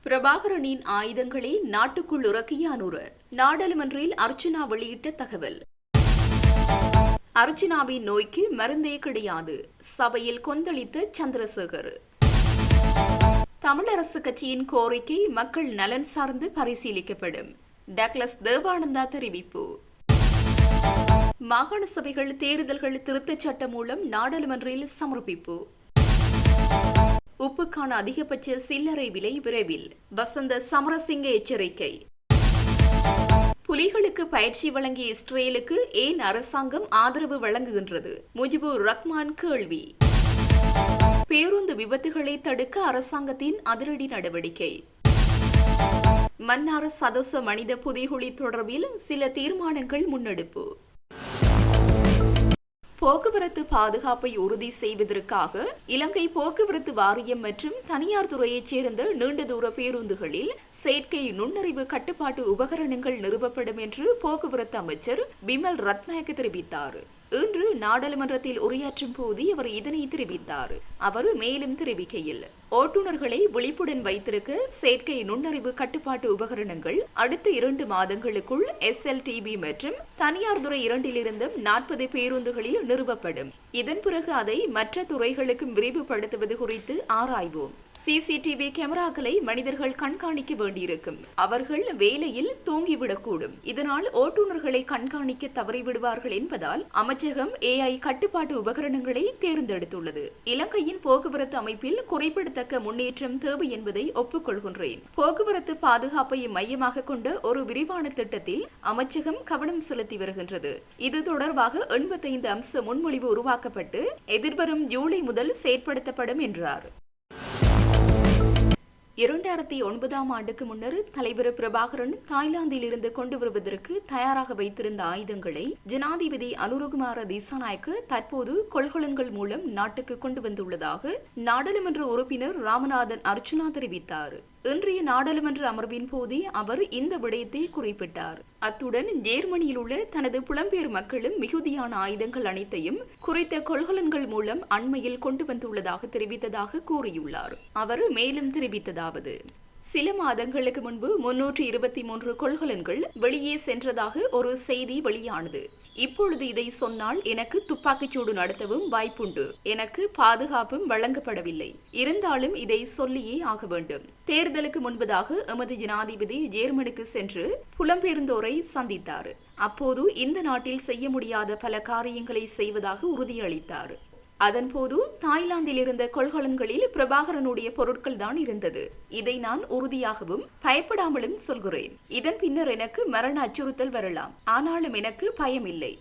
பிரபாகரனின் ஆயுதங்களை நாட்டுக்குள் இறக்கிய அனுர. நாடாளுமன்றில் அர்ச்சுனா வெளியிட்ட தகவல். அர்ச்சுனாவின் நோய்க்கு மருந்தே கிடையாது, சபையில் கொந்தளித்த சந்திரசேகர். தமிழரசு கட்சியின் கோரிக்கை மக்கள் நலன் சார்ந்து பரிசீலிக்கப்படும், டக்ளஸ் தேவானந்தா தெரிவிப்பு. மாகாண சபைகள் தேர்தல்கள் திருத்தச் சட்டம் மூலம் நாடாளுமன்றில் சமர்ப்பிப்பு. உப்புக்கான அதிகபட்ச சில்லறை விலை விரைவில், வசந்த சமரசிங்க எச்சரிக்கை. புலிகளுக்கு பயிற்சி வழங்கிய இஸ்ரேலுக்கு ஏன் அரசாங்கம் ஆதரவு வழங்குகின்றது? முஜிபுர் ரஹ்மான் கேள்வி. பேருந்து விபத்துகளை தடுக்க அரசாங்கத்தின் அதிரடி நடவடிக்கை. மன்னார் சதொச மனித புதைகுழி தொடர்பில் சில தீர்மானங்கள் முன்னெடுப்பு. போக்குவரத்து பாதுகாப்பை உறுதி செய்வதற்காக இலங்கை போக்குவரத்து வாரியம் மற்றும் தனியார் துறையைச் சேர்ந்த நீண்ட தூர பேருந்துகளில் செயற்கை நுண்ணறிவு கட்டுப்பாட்டு உபகரணங்கள் நிறுவப்படும் என்று போக்குவரத்து அமைச்சர் பிமல் ரத்நாயக்க தெரிவித்தார். இன்று நாடாளுமன்றத்தில் உரையாற்றும் போது அவர் இதனை தெரிவித்தார். அவர் மேலும் தெரிவிக்கையில், ஓட்டுநர்களை விழிப்புடன் வைத்திருக்க செயற்கை நுண்ணறிவு கட்டுப்பாட்டு உபகரணங்கள் அடுத்த 2 மாதங்களுக்குள் SLTB மற்றும் தனியார் துறை 2 40 பேருந்துகளில் நிறுவப்படும். இதன் பிறகு அதை மற்ற துறைகளுக்கும் விரிவுபடுத்துவது குறித்து ஆராய்வோம். CCTV கேமராக்களை மனிதர்கள் கண்காணிக்க வேண்டியிருக்கும். அவர்கள் வேலையில் தூங்கிவிடக்கூடும். இதனால் ஓட்டுநர்களை கண்காணிக்க தவறிவிடுவார்கள் என்பதால் அமைச்சகம் AI கட்டுப்பாட்டு உபகரணங்களை தேர்ந்தெடுத்துள்ளது. இலங்கையின் போக்குவரத்து அமைப்பில் குறிப்பிடத்தக்க முன்னேற்றம் தேவை என்பதை ஒப்புக்கொள்கின்றேன். போக்குவரத்து பாதுகாப்பை மையமாக கொண்ட ஒரு விரிவான திட்டத்தில் அமைச்சகம் கவனம் செலுத்தி வருகின்றது. இது தொடர்பாக 85 அம்ச முன்மொழிவு உருவாக்கப்பட்டு எதிர்வரும் ஜூலை முதல் செயற்படுத்தப்படும் என்றார். 2009ஆம் ஆண்டுக்கு முன்னர் தலைவர் பிரபாகரன் தாய்லாந்தில் இருந்து கொண்டு வருவதற்கு தயாராக வைத்திருந்த ஆயுதங்களை ஜனாதிபதி அனுரகுமார திசாநாயக்க தற்போது கொள்கலன்கள் மூலம் நாட்டுக்கு கொண்டு வந்துள்ளதாக நாடாளுமன்ற உறுப்பினர் ராமநாதன் அர்ச்சுனா தெரிவித்தார். இன்றைய நாடாளுமன்ற அமர்வின் போதே அவர் இந்த விடயத்தை குறிப்பிட்டார். அத்துடன் ஜேர்மனியில் உள்ள தனது புலம்பெயர் மக்களும் மிகுதியான ஆயுதங்கள் அனைத்தையும் குறித்த கொள்கலன்கள் மூலம் அண்மையில் கொண்டு வந்துள்ளதாக தெரிவித்ததாக கூறியுள்ளார். அவர் மேலும் தெரிவித்ததாவது, சில மாதங்களுக்கு முன்பு 323 கொள்கலன்கள் வெளியே சென்றதாக ஒரு செய்தி வெளியானது. இப்பொழுது இதை சொன்னால் எனக்கு துப்பாக்கிச்சூடு நடத்தவும் வாய்ப்புண்டு. எனக்கு பாதுகாப்பும் வழங்கப்படவில்லை. இருந்தாலும் இதை சொல்லியே ஆக வேண்டும். தேர்தலுக்கு முன்பதாக எமது ஜனாதிபதி ஜேர்மனுக்கு சென்று புலம்பெயர்ந்தோரை சந்தித்தார். அப்போது இந்த நாட்டில் செய்ய முடியாத பல காரியங்களை செய்வதாக உறுதியளித்தார். அதன்போது தாய்லாந்தில் இருந்த கொள்கலன்களில் பிரபாகரனுடைய பொருட்கள் தான் இருந்தது. இதை நான் உறுதியாகவும் பயப்படாமலும் சொல்கிறேன். இதன் பின்னர் எனக்கு மரண அச்சுறுத்தல் வரலாம். ஆனாலும் எனக்கு பயமில்லை.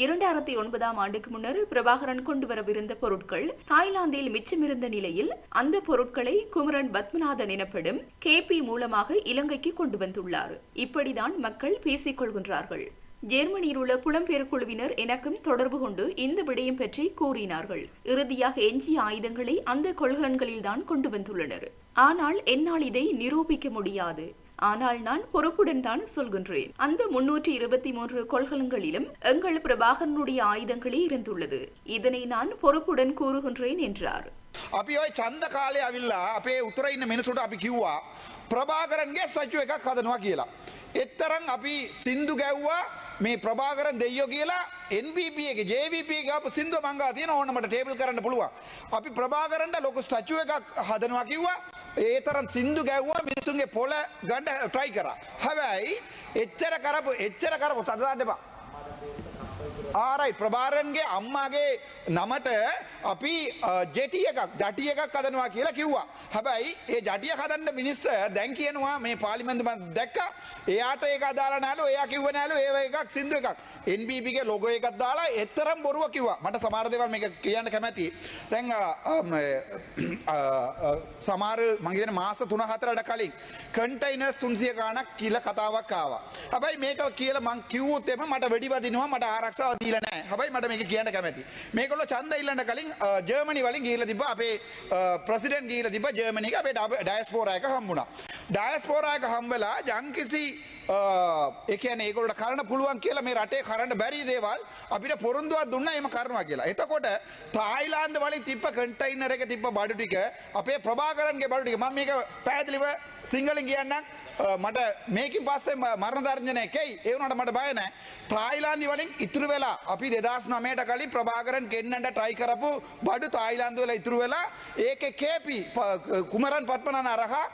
2009ஆம் ஆண்டுக்கு முன்னர் பிரபாகரன் கொண்டு வரவிருந்த பொருட்கள் தாய்லாந்தில் மிச்சமிருந்த நிலையில் அந்த பொருட்களை குமரன் பத்மநாதன் எனப்படும் KP மூலமாக இலங்கைக்கு கொண்டு வந்துள்ளார். இப்படிதான் மக்கள் பேசிக் கொள்கின்றார்கள். ஜெர்மனியில் உள்ள புலம்பெயர் குழுவினர் எனக்கும் தொடர்பு கொண்டு இந்த விடயம் பற்றி கூறினார்கள். இறுதியாக எஞ்சிய ஆயுதங்களை அந்த கொள்கலன்களில் தான் கொண்டு வந்துள்ளனர். ஆனால் என்னால் இதை நிரூபிக்க முடியாது. ஆனால் நான் பொறுப்புடன் தான் சொல்கின்றேன். அந்த 323 கொள்கலன்களிலும் எங்கள் பிரபாகரனுடைய ஆயுதங்களே இருந்துள்ளது. இதனை நான் பொறுப்புடன் கூறுகின்றேன் என்றார். අපි ඔය ඡන්ද කාලේ අවිල්ලා අපේ උතුරේ ඉන්න මිනිසුන්ට අපි කිව්වා ප්‍රභාකරන්ගේ ස්ටැචු එකක් හදනවා කියලා. එතරම් අපි සින්දු ගැව්වා මේ ප්‍රභාකරන් දෙයියෝ කියලා NPP එකේ JVP එකේ අප සින්දුව මං ගා තියෙන ඕන්න මට ටේබල් කරන්න පුළුවන්. අපි ප්‍රභාකරන්ට ලොකු ස්ටැචු එකක් හදනවා කිව්වා. ඒ තරම් සින්දු ගැව්වා මිනිසුන්ගේ පොළ ගන්න try කරා. හැබැයි එච්චර කරපු තද දාන්න එපා. ආරයි ප්‍රභාකරන්ගේ අම්මාගේ නමට අපි ජටි එකක් හදනවා කියලා කිව්වා. හැබැයි ඒ ජටිය හදන්න මිනිස්සු දැන් කියනවා මේ පාර්ලිමේන්තුව මම දැක්කා. එයාට ඒක අදාළ නැලු. එයා කිව්වේ නැලු ඒව එකක් සින්දු එකක්. NPP ගේ ලොගෝ එකක් දාලා එතරම් බොරුව කිව්වා. මට සමහර දේවල් මේක කියන්න කැමැතියි. දැන් සමහර මම කියන මාස 3-4කට කලින් කන්ටේනර්ස් 300 ගාණක් කියලා කතාවක් ආවා. හැබැයි මේක කියලා මං කිව්වොත් එම මට වෙඩි වදිනවා, මට ආරක්ෂාව දීලා නැහැ. හැබැයි මට මේක කියන්න කැමැතියි. මේගොල්ලෝ ඡන්ද ඉල්ලන්න කලින් ජර්මනි වලින් ගිහිල්ලා තිබ්බා. අපේ ප්‍රෙසිඩන්ට් ගිහිල්ලා තිබ්බා ජර්මනි එක. අපේ ඩයස්පෝරා එක හම්බුණා. ඩයස්පෝරා එක හම්බෙලා යම්කිසි ඒ කියන්නේ ඒගොල්ලන්ට කරන්න පුළුවන් කියලා මේ රටේ කරන්න බැරි දේවල් අපිට පොරොන්දුවක් දුන්නා එහෙම කරනවා කියලා. එතකොට තායිලාන්ත වලින් තිබ්බ කන්ටේනර් එක තිබ්බ බඩු ටික අපේ ප්‍රභාකරන්ගේ බඩු ටික මම මේක පැහැදිලිව සිංහලෙන් කියන්නම් මට මේකින් පස්සේ මරණ දර්ශනය එකයි ඒ වුණාට මට බය නැහැ. තායිලාන්තය වලින් ඉතුරු වෙලා අපි 2009ට කලින් ප්‍රභාකරන් ගෙන්නන්න try කරපු බඩු තායිලාන්තය වල ඉතුරු වෙලා ඒකේ කේපි කුමරන් පත්මනන අරහා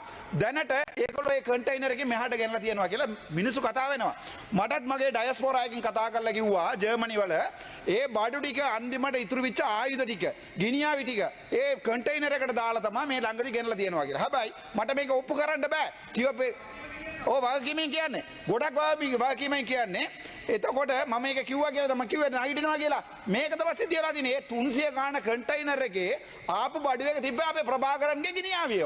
දැනට ඒගොල්ලෝ ඒ කන්ටේනර් එකේ මෙහාට ගෙනලා තියනවා කියලා මිනිස්සු කතා වෙනවා. මටත් මගේ ඩයස්පෝරා එකකින් කතා කරලා කිව්වා ජර්මනි වල ඒ බඩු ටික අන්තිමට ඉතුරු වෙච්ච ආයුධ ටික ගිනියාවි ටික ඒ කන්ටේනර් එකට දාලා තමයි මේ ළඟදී ගෙනලා තියනවා කියලා. හැබැයි මට මේක ඔප්පු කරන්න බෑ. කිව්වා ඕ වගකීමෙන් කියන්නේ ගොඩක් වගකීමෙන් කියන්නේ එතකොට මම මේක කිව්වා කියලා තමයි කිව්වේ නැගිටිනවා කියලා මේක තමයි සිද්ධ වෙලා තියෙන්නේ. 300 ගාන කන්ටේනර් එකේ ආපු බඩු එක තිබ්බ අපේ ප්‍රභාකරන්ගේ ගිනියාවි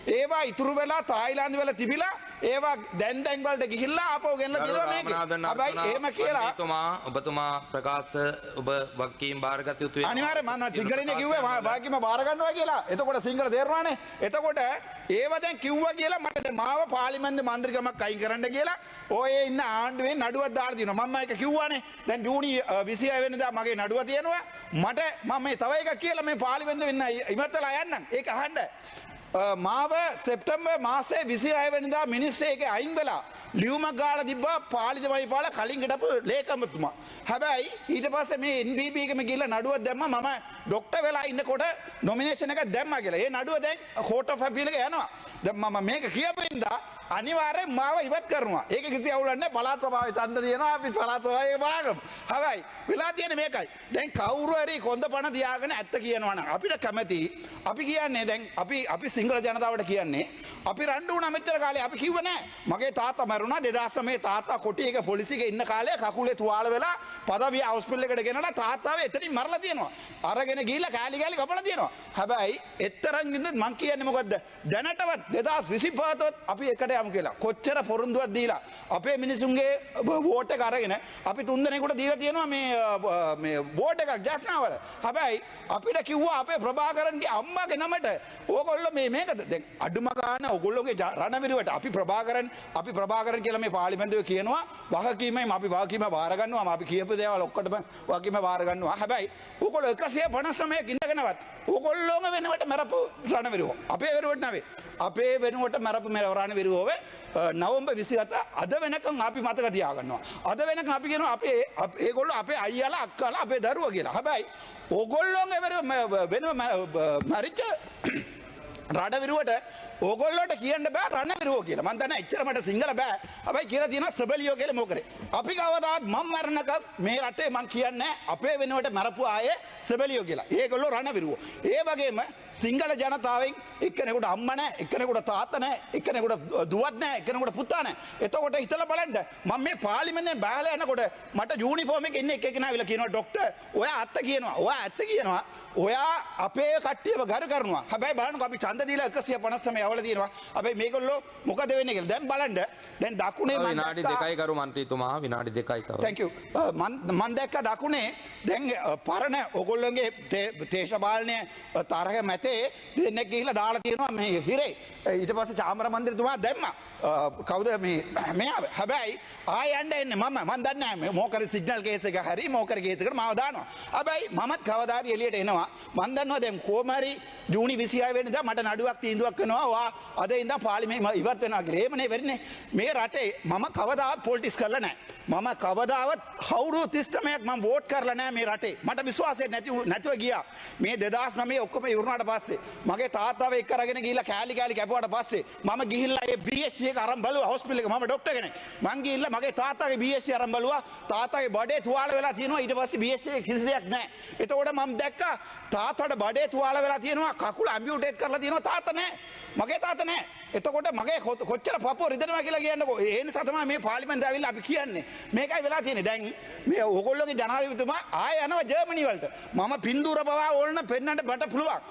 ඒවා ඉතුරු වෙලා තායිලාන්ත වල තිබිලා ඒවා දැන් වලට ගිහිල්ලා ආපහු ගෙනලා දිනවා මේක. හැබැයි එහෙම කියලා ඔබතුමා ප්‍රකාශ ඔබ වගකීම් බාරගත යුතුයි. අනිවාර්යයෙන් මම සිංහලෙන් කිව්වේ වගකීම බාර ගන්නවා කියලා. එතකොට සිංහල තේරුණානේ. එතකොට ඒව දැන් කිව්වා කියලා මට දැන් මාව පාර්ලිමේන්තු මන්ත්‍රීකමක් අයින් කරන්න කියලා ඔය ඉන්න ආණ්ඩුවේ නඩුවක් දාලා තියෙනවා. මම ඒක කිව්වානේ. දැන් ජූනි 26 වෙනිදා මගේ නඩුව තියෙනවා. මට මම මේ තව එකක් කියලා මේ පාර්ලිමේන්තුවෙ ඉන්න ඉවත්ලා යන්නම්. ඒක අහන්න. මාව සෙප්තැම්බර් මාසේ 26 වෙනිදා මිනිස්සු ඒකේ අයින් වෙලා ලියුමක් ගාලා තිබ්බා පාලිතමයි පාලා කලින් හිටපු ලේකම්තුමා. හැබැයි ඊට පස්සේ මේ NBB එකම ගිහලා නඩුවක් දැම්මා මම ડોක්ටර් වෙලා ඉන්නකොට නොමිනේෂන් එකක් දැම්මා කියලා. ඒ නඩුව දැන් කෝට් ඔෆ් අපීල් එක යනවා. දැන් මම මේක කියපෙන්දා අනිවාර්යෙන් මාව ඉවත් කරනවා. ඒක කිසි අවුලක් නැහැ. පළාත් සභාවේ ඡන්ද තියෙනවා. අපි පළාත් සභාවේ බලගමු. හැබැයි වෙලා තියෙන්නේ මේකයි. දැන් කවුරු හරි කොන්ද පණ තියාගෙන ඇත්ත කියනවා නම් අපිට කැමති අපි කියන්නේ දැන් අපි සිංහල ජනතාවට කියන්නේ අපි රණ්ඩු වුණා මෙච්චර කාලේ අපි කිව්ව නෑ මගේ තාත්තා මරුණා 2009 තාත්තා කොටියක පොලිසියක ඉන්න කාලේ කකුලේ තුවාල වෙලා පදවිය හොස්පිටල් එකට ගෙනලා තාත්තාව එතනින් මරලා තියෙනවා අරගෙන ගිහිල්ලා කෑලි කපලා තියෙනවා හැබැයි එතරම් ඉඳන් මං කියන්නේ මොකද්ද දැනටවත් 2025 අපි එකට යමු කියලා කොච්චර පොරොන්දුවක් දීලා අපේ මිනිසුන්ගේ වෝට් එක අරගෙන අපි තුන් දෙනෙකුට දීලා තියෙනවා මේ වෝට් එකක් ජෆ්නාවල හැබැයි අපිට කිව්වා අපේ ප්‍රභාකරන්ගේ අම්මාගේ නමට ඕගොල්ලෝ මේකද දැන් අඩුම ගන්න ඕගොල්ලෝගේ රණවිරුවට අපි ප්‍රභාකරන් කියලා මේ පාර්ලිමේන්තුවේ කියනවා වගකීමයි අපි වගකීම බාර ගන්නවා අපි කියපු දේවල් ඔක්කොටම වගකීම බාර ගන්නවා හැබැයි ඕගොල්ලෝ 159ක් ඉඳගෙනවත් ඕගොල්ලෝම වෙනවට මරපු රණවිරුවෝ අපේ වෙනුවට නෙවෙයි අපේ වෙනුවට මරපු රණවිරුවෝ නවම්බර් 27 අද වෙනකන් අපි මතක තියාගන්නවා අද වෙනකන් අපි කියනවා අපේ ඒගොල්ලෝ අපේ අයියාලා අක්කාලා අපේ දරුවෝ කියලා හැබැයි ඕගොල්ලෝගේ වෙනුව මරිච්ච රණවිරුවට ඕගොල්ලෝට කියන්න බෑ රණවිරුවෝ කියලා. මම දන්නා එච්චර මට සිංහල බෑ. හැබැයි කියලා තියෙනවා සබලියෝ කියලා මොකරේ. අපි කවදාවත් මම මරණක මේ රටේ මං කියන්නේ අපේ වෙනුවට මරපු ආයේ සබලියෝ කියලා. ඒගොල්ලෝ රණවිරුවෝ. ඒ වගේම සිංහල ජනතාවෙන් එක්කෙනෙකුට අම්මා නැහැ, එක්කෙනෙකුට තාත්තා නැහැ, එක්කෙනෙකුට දුවක් නැහැ, එක්කෙනෙකුට පුතා නැහැ. එතකොට හිතලා බලන්න මම මේ පාර්ලිමේන්තුවෙන් බහලා යනකොට මට යුනිෆෝම් එකේ ඉන්න එක්කෙනා ආවිලා කියනවා ડોක්ටර් ඔයා ඇත්ත කියනවා. ඔයා ඇත්ත කියනවා. ඔයා අපේ කට්ටියව ගරු කරනවා. හැබැයි බලන්නකො අපි ඡන්ද දීලා 159 අවල තියෙනවා. හැබැයි මේගොල්ලෝ මොකද වෙන්නේ කියලා. දැන් බලන්න. දැන් දකුණේ විනාඩි 2යි කරු මන්ත්‍රීතුමා විනාඩි 2යි තව. thank you. මම දැක්ක දකුණේ දැන් පරණ ඔයගොල්ලෝගේ දේශපාලනය තරහ මැතේ දෙන්නෙක් ගිහිල්ලා දාලා තියෙනවා මේ හිරේ. ඊට පස්සේ චාමර මන්ත්‍රීතුමා දැම්මා. කවුද මෙයා හැබැයි ආය යන්න එන්නේ මම දන්නේ නැහැ මොකද සිග්නල් කේස් එක හරි මොකද කේස් එකට මාව දානවා හැබැයි මමත් කවදාද එළියට එනවා මම දන්නවා දැන් කොහමරි ජූනි 26 වෙනිදා මට නඩුවක් තීන්දුවක් කරනවා ඔයා අද ඉඳන් පාර්ලිමේන්තුව ඉවත් වෙනවා කියලා එහෙමනේ වෙන්නේ මේ රටේ මම කවදාවත් පොලිටික්ස් කරලා නැහැ මම කවදාවත් අවුරුදු 39ක් මම වෝට් කරලා නැහැ මේ රටේ මට විශ්වාසයක් නැතුව ගියා මේ 2009 ඔක්කොම ඉවරනාට පස්සේ මගේ තාත්තාව එක්ක අරගෙන ගිහිල්ලා කෑලි කැපුවාට පස්සේ මම ගිහිල්ලා ඒ BST එක අරන් බලුවා හොස්පිටල් එක මම ડોක්ටර් කෙනෙක් මං ගිහිල්ලා මගේ තාත්තාගේ BST අරන් බලුවා තාත්තාගේ බඩේ තුවාල වෙලා තියෙනවා ඊට පස්සේ BST එක කිසි දෙයක් නැහැ එතකොට මම දැක්කා තාත්තාට බඩේ තුවාල වෙලා තියෙනවා කකුල ඇම්පියුටේට් කරලා තියෙනවා තාත්තා නැහැ මගේ තාත්තා නැහැ එතකොට මගේ කොච්චර පපුව රිදෙනවා කියලා කියන්නකෝ ඒ නිසා තමයි මේ පාර්ලිමේන්තුව ඇවිල්ලා අපි කියන්නේ මේකයි වෙලා තියෙන්නේ දැන් මේ ඕගොල්ලෝගේ ජනාධිපතිතුමා ආය යනවා ජර්මනි වලට මම පින්තූර පවා ඕන පෙන්නන්න මට පුළුවන්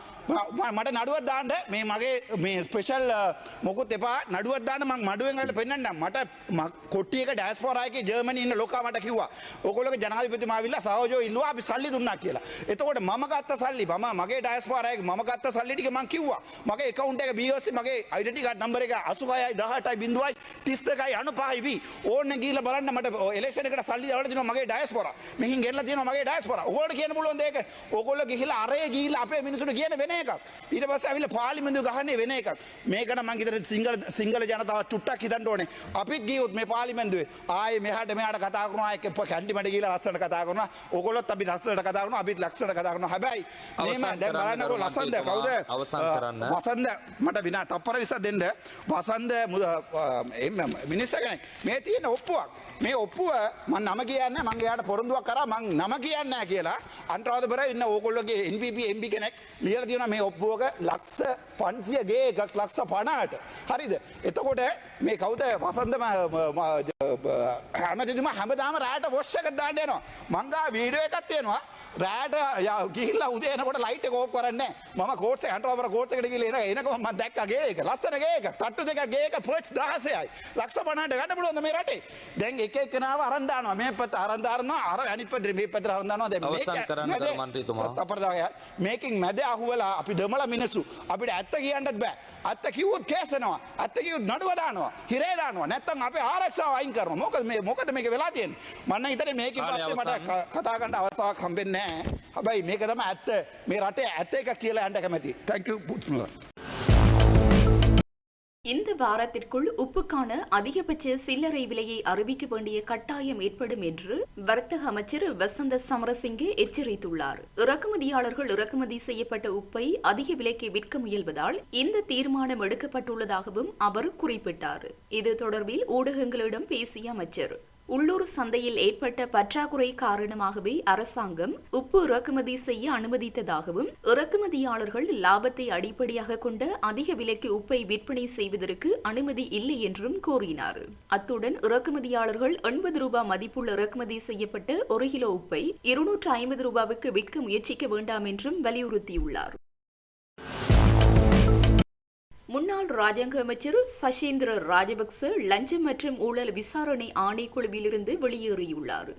මට නඩුවක් දාන්න මේ මගේ මේ ස්පෙෂල් මොකුත් එපා නඩුවක් දාන්න මම මඩුවෙන් ගාලා පෙන්නන්නම් මට කොට්ටියක ඩයස්පෝරා එකේ ජර්මනි ඉන්න ලෝකා මට කිව්වා ඕගොල්ලෝගේ ජනාධිපතිතුමා ආවිල්ලා සහෝජෝ ඉල්ලුවා අපි සල්ලි දුන්නා කියලා එතකොට මම ගත්ත සල්ලි මගේ ඩයස්පෝරා එකේ මම ගත්ත සල්ලි ටික මම කිව්වා මගේ account එක BOC පස්සේ මගේ ඩෙන්ටිටි කාඩ් නම්බර් එක 86යි 18යි 0.32යි 95යි වී ඕන්න ගිහිල්ලා බලන්න මට ඉලෙක්ෂන් එකට සල්ලි දාලා දෙනවා මගේ ඩයස්පොරා මෙහින් ගෙනලා තියෙනවා මගේ ඩයස්පොරා ඕගොල්ලෝ කියන්න පුළුවන් දෙයක ඕගොල්ලෝ ගිහිල්ලා අරේ ගිහිල්ලා අපේ මිනිස්සුන්ට කියන වෙන එකක් ඊට පස්සේ ආවිල්ලා පාර්ලිමේන්තුව ගහන්නේ වෙන එකක් මේක නම් මං හිතන්නේ සිංගල ජනතාව චුට්ටක් හිතන්න ඕනේ අපිත් ගියොත් මේ පාර්ලිමේන්තුවේ ආයේ මෙහාට කතා කරනවා එක්ක කැන්ටි මඩ ගිහිල්ලා ලස්සනට කතා කරනවා ඕගොල්ලොත් අපි ලස්සනට කතා කරනවා අපිත් ලස්සනට කතා කරනවා හැබැයි මේ දැන් බලන්නකෝ ලස්සනද කවුද අවසන් කරන්න වසන්ත මට විනා තප්පර 20ක් දෙන්න වසන්ත මිනිස්සු කෙනෙක් මේ තියෙන ඔප්පුවක් මේ ඔප්පුව මම නම කියන්නේ මම එයාට පොරොන්දුවක් කරා මම නම කියන්නේ නැහැ කියලා අන්තරාධපුර ඉන්න ඕගොල්ලෝගේ NPP MP කෙනෙක් ලියලා තියෙනවා මේ ඔප්පුවක ලක්ෂ 500 ගේ එකක් ලක්ෂ 50ට හරිද එතකොට මේ කවුද වසන්ත හැමදෙම හැමදාම රාට වොෂ් එකක් දාන්න යනවා මං ගා වීඩියෝ එකක් තියෙනවා රාට ගිහිල්ලා උදේ එනකොට ලයිට් එක ඕෆ් කරන්නේ මම කෝට්ස් එක අන්තරාධපුර කෝට්ස් එකට ගිහලා එනකම මම දැක්කා ගේ එක ලස්සන ගේ එක තට්ටු දෙකක් ගේ එක පර්ච් 16යි ලක්ෂ 50ට ගන්න පුළුවන්ද මේ රටේ දැන් එක එකනාව අරන් දානවා මේ පැත්ත අරන් දානවා අර අනිත් පැත්තේ මේ පැත්තට අරන් දානවා දැන් අවසන් කරන්න මන්ත්‍රීතුමා අපරදාය මේකින් මැද අහුවලා අපි දමලා මිනිස්සු අපිට ඇත්ත කියන්නත් බෑ ඇත්ත කිව්වොත් කේසනවා ඇත්ත කිව්වොත් නඩුව දානවා හිරේ දානවා නැත්තම් අපේ ආරක්ෂාව අයින් කරනවා මොකද මේක වෙලා තියෙන්නේ මම හිතන්නේ මේකෙන් පස්සේ මට කතා කරන්න අවස්ථාවක් හම්බෙන්නේ නැහැ හැබැයි මේක තමයි ඇත්ත මේ රටේ ඇත්ත එක කියලා යන්න කැමතියි thank you පුතුලා இந்த வாரத்திற்குள் உப்புக்கான அதிகபட்ச சில்லறை விலையை அறிவிக்க வேண்டிய கட்டாயம் ஏற்படும் என்று வர்த்தக அமைச்சர் வசந்த சமரசிங்கே எச்சரித்துள்ளார் இறக்குமதியாளர்கள் இறக்குமதி செய்யப்பட்ட உப்பை அதிக விலைக்கு விற்க முயல்வதால் இந்த தீர்மானம் எடுக்கப்பட்டுள்ளதாகவும் அவர் குறிப்பிட்டார் இது தொடர்பில் ஊடகங்களிடம் பேசிய அமைச்சர் உள்ளூர் சந்தையில் ஏற்பட்ட பற்றாக்குறை காரணமாகவே அரசாங்கம் உப்பு இறக்குமதி செய்ய அனுமதித்ததாகவும் இறக்குமதியாளர்கள் லாபத்தை அடிப்படையாக கொண்ட அதிக விலைக்கு உப்பை விற்பனை செய்வதற்கு அனுமதி இல்லை என்றும் கூறினார் அத்துடன் இறக்குமதியாளர்கள் 80 ரூபாய் மதிப்புள்ள இறக்குமதி செய்யப்பட்ட 1 கிலோ உப்பை 250 ரூபாய்க்கு விற்க முயற்சிக்க வேண்டாம் என்றும் வலியுறுத்தியுள்ளார் முன்னாள் ராஜாங்க அமைச்சர் சசீந்திர ராஜபக்ச லஞ்சம் மற்றும் ஊழல் விசாரணை ஆணைக்குழுவிலிருந்து வெளியேறியுள்ளார்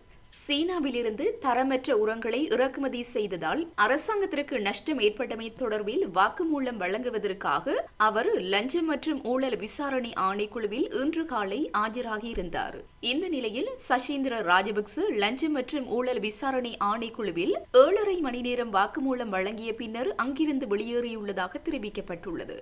சீனாவிலிருந்து தரமற்ற உரங்களை இறக்குமதி செய்ததால் அரசாங்கத்திற்கு நஷ்டம் ஏற்பட்டமை தொடர்பில் வாக்குமூலம் வழங்குவதற்காக அவர் லஞ்சம் மற்றும் ஊழல் விசாரணை ஆணைக்குழுவில் இன்று காலை ஆஜராகியிருந்தார் இந்த நிலையில் சசீந்திர ராஜபக்ச லஞ்சம் மற்றும் ஊழல் விசாரணை ஆணைக்குழுவில் 7.5 மணி நேரம் வாக்குமூலம் வழங்கிய பின்னர் அங்கிருந்து வெளியேறியுள்ளதாக தெரிவிக்கப்பட்டுள்ளது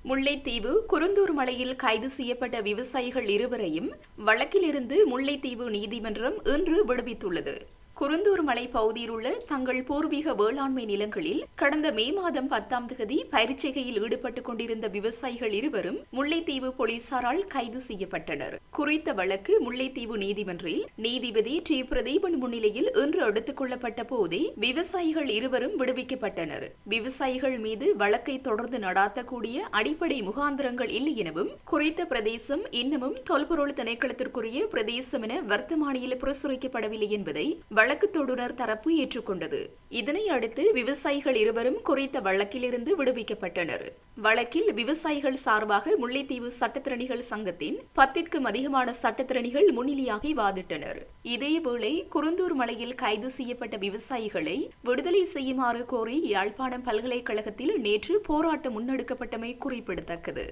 முல்லைத்தீவு குருந்தூர் மலையில் கைது செய்யப்பட்ட விவசாயிகள் இருவரையும் வழக்கிலிருந்து முல்லைத்தீவு நீதிமன்றம் இன்று விடுவித்துள்ளது. குருந்தூர் மலை பகுதியில் உள்ள தங்கள் பூர்வீக வேளாண்மை நிலங்களில் கடந்த மே மாதம் 10ஆம் தேதி பயிர்ச்செய்கையில் ஈடுபட்டுக் கொண்டிருந்த விவசாயிகள் இருவரும் முல்லைத்தீவு போலீசாரால் கைது செய்யப்பட்டனர். குறித்த வழக்கு முல்லைத்தீவு நீதிமன்றில் நீதிபதி டி. பிரதீபன் முன்னிலையில் இன்று எடுத்துக் கொள்ளப்பட்ட போதே விவசாயிகள் இருவரும் விடுவிக்கப்பட்டனர். விவசாயிகள் மீது வழக்கை தொடர்ந்து நடாத்தக்கூடிய அடிப்படை முகாந்திரங்கள் இல்லை எனவும் குறித்த பிரதேசம் இன்னமும் தொல்பொருள் திணைக்களத்திற்குரிய பிரதேசம் என வர்த்தமானியில் பிரசுரிக்கப்படவில்லை என்பதை வழக்கு தொடுநர் தரப்பு ஏற்றுக்கொண்டது. இதனை அடுத்து விவசாயிகள் இருவரும் குறித்த வழக்கிலிருந்து விடுவிக்கப்பட்டனர். வழக்கில் விவசாயிகள் சார்பாக முல்லைத்தீவு சட்டத்திறனிகள் சங்கத்தின் 10க்கும் அதிகமான சட்டத்திறனிகள் முன்னிலையாகி வாதிட்டனர். இதேவேளை குருந்தூர் மலையில் கைது செய்யப்பட்ட விவசாயிகளை விடுதலை செய்யுமாறு கோரி யாழ்ப்பாணம் பல்கலைக்கழகத்தில் நேற்று போராட்டம் முன்னெடுக்கப்பட்டமை குறிப்பிடத்தக்கது.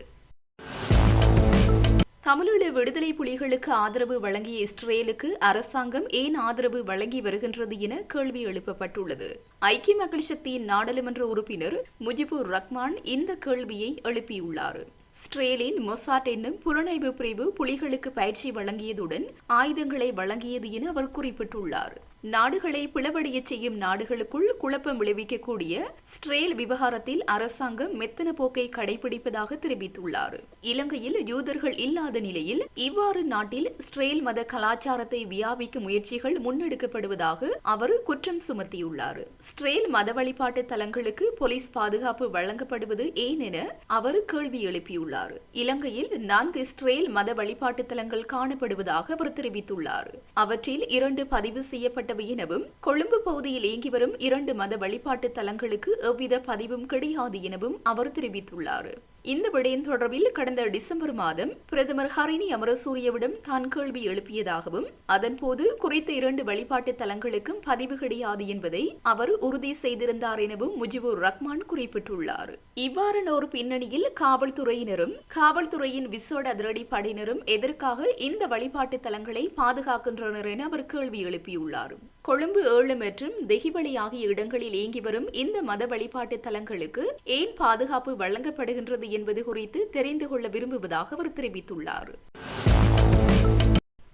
தமிழீழ விடுதலை புலிகளுக்கு ஆதரவு வழங்கிய இஸ்ரேலுக்கு அரசாங்கம் ஏன் ஆதரவு வழங்கி வருகின்றது என கேள்வி எழுப்பப்பட்டுள்ளது. ஐக்கிய மக்கள் சக்தியின் நாடாளுமன்ற உறுப்பினர் முஜிபுர் ரஹ்மான் இந்த கேள்வியை எழுப்பியுள்ளார். இஸ்ரேலின் மொசாட் என்னும் புலனாய்வு பிரிவு புலிகளுக்கு பயிற்சி வழங்கியதுடன் ஆயுதங்களை வழங்கியது என அவர் குறிப்பிட்டுள்ளார். நாடுகளை பிளவடைய செய்யும் நாடுகளுக்குள் குழப்பம் விளைவிக்கக்கூடிய இஸ்ரேல் விவகாரத்தில் அரசாங்கம் மெத்தன போக்கை கடைபிடிப்பதாக தெரிவித்துள்ளார். இலங்கையில் யூதர்கள் இல்லாத நிலையில் இவ்வாறு நாட்டில் இஸ்ரேல் மத கலாச்சாரத்தை வியாபிக்கும் முயற்சிகள் முன்னெடுக்கப்படுவதாக அவர் குற்றம் சுமத்தியுள்ளார். இஸ்ரேல் மத வழிபாட்டு தலங்களுக்கு போலீஸ் பாதுகாப்பு வழங்கப்படுவது ஏன் என அவர் கேள்வி எழுப்பியுள்ளார். இலங்கையில் 4 இஸ்ரேல் மத வழிபாட்டு தலங்கள் காணப்படுவதாக அவர் தெரிவித்துள்ளார். அவற்றில் 2 பதிவு செய்யப்பட்ட எனவும் கொழும்பு பகுதியில் இயங்கி வரும் 2 மத வழிபாட்டு தலங்களுக்கு எவ்வித பதிவும் கிடையாது எனவும் அவர் தெரிவித்துள்ளார். இந்த விடயம் தொடர்பில் கடந்த டிசம்பர் மாதம் பிரதமர் ஹரிணி அமரசூரியவிடம் தான் கேள்வி எழுப்பியதாகவும் அதன்போது குறித்த 2 வழிபாட்டு தலங்களுக்கும் பதிவு கிடையாது என்பதை அவர் உறுதி செய்திருந்தார் எனவும் முஜிபுர் ரஹ்மான் குறிப்பிட்டுள்ளார். இவ்வாறான ஒரு பின்னணியில் காவல்துறையினரும் காவல்துறையின் விசேட அதிரடி படையினரும் எதற்காக இந்த வழிபாட்டு தலங்களை பாதுகாக்கின்றனர் என அவர் கேள்வி எழுப்பியுள்ளார். கொழும்பு 7 மற்றும் தெஹிவளி ஆகிய இடங்களில் இயங்கி வரும் இந்த மத வழிபாட்டு தலங்களுக்கு ஏன் பாதுகாப்பு வழங்கப்படுகின்றது என்பது குறித்து தெரிந்து கொள்ள விரும்புவதாக அவர் தெரிவித்துள்ளார்.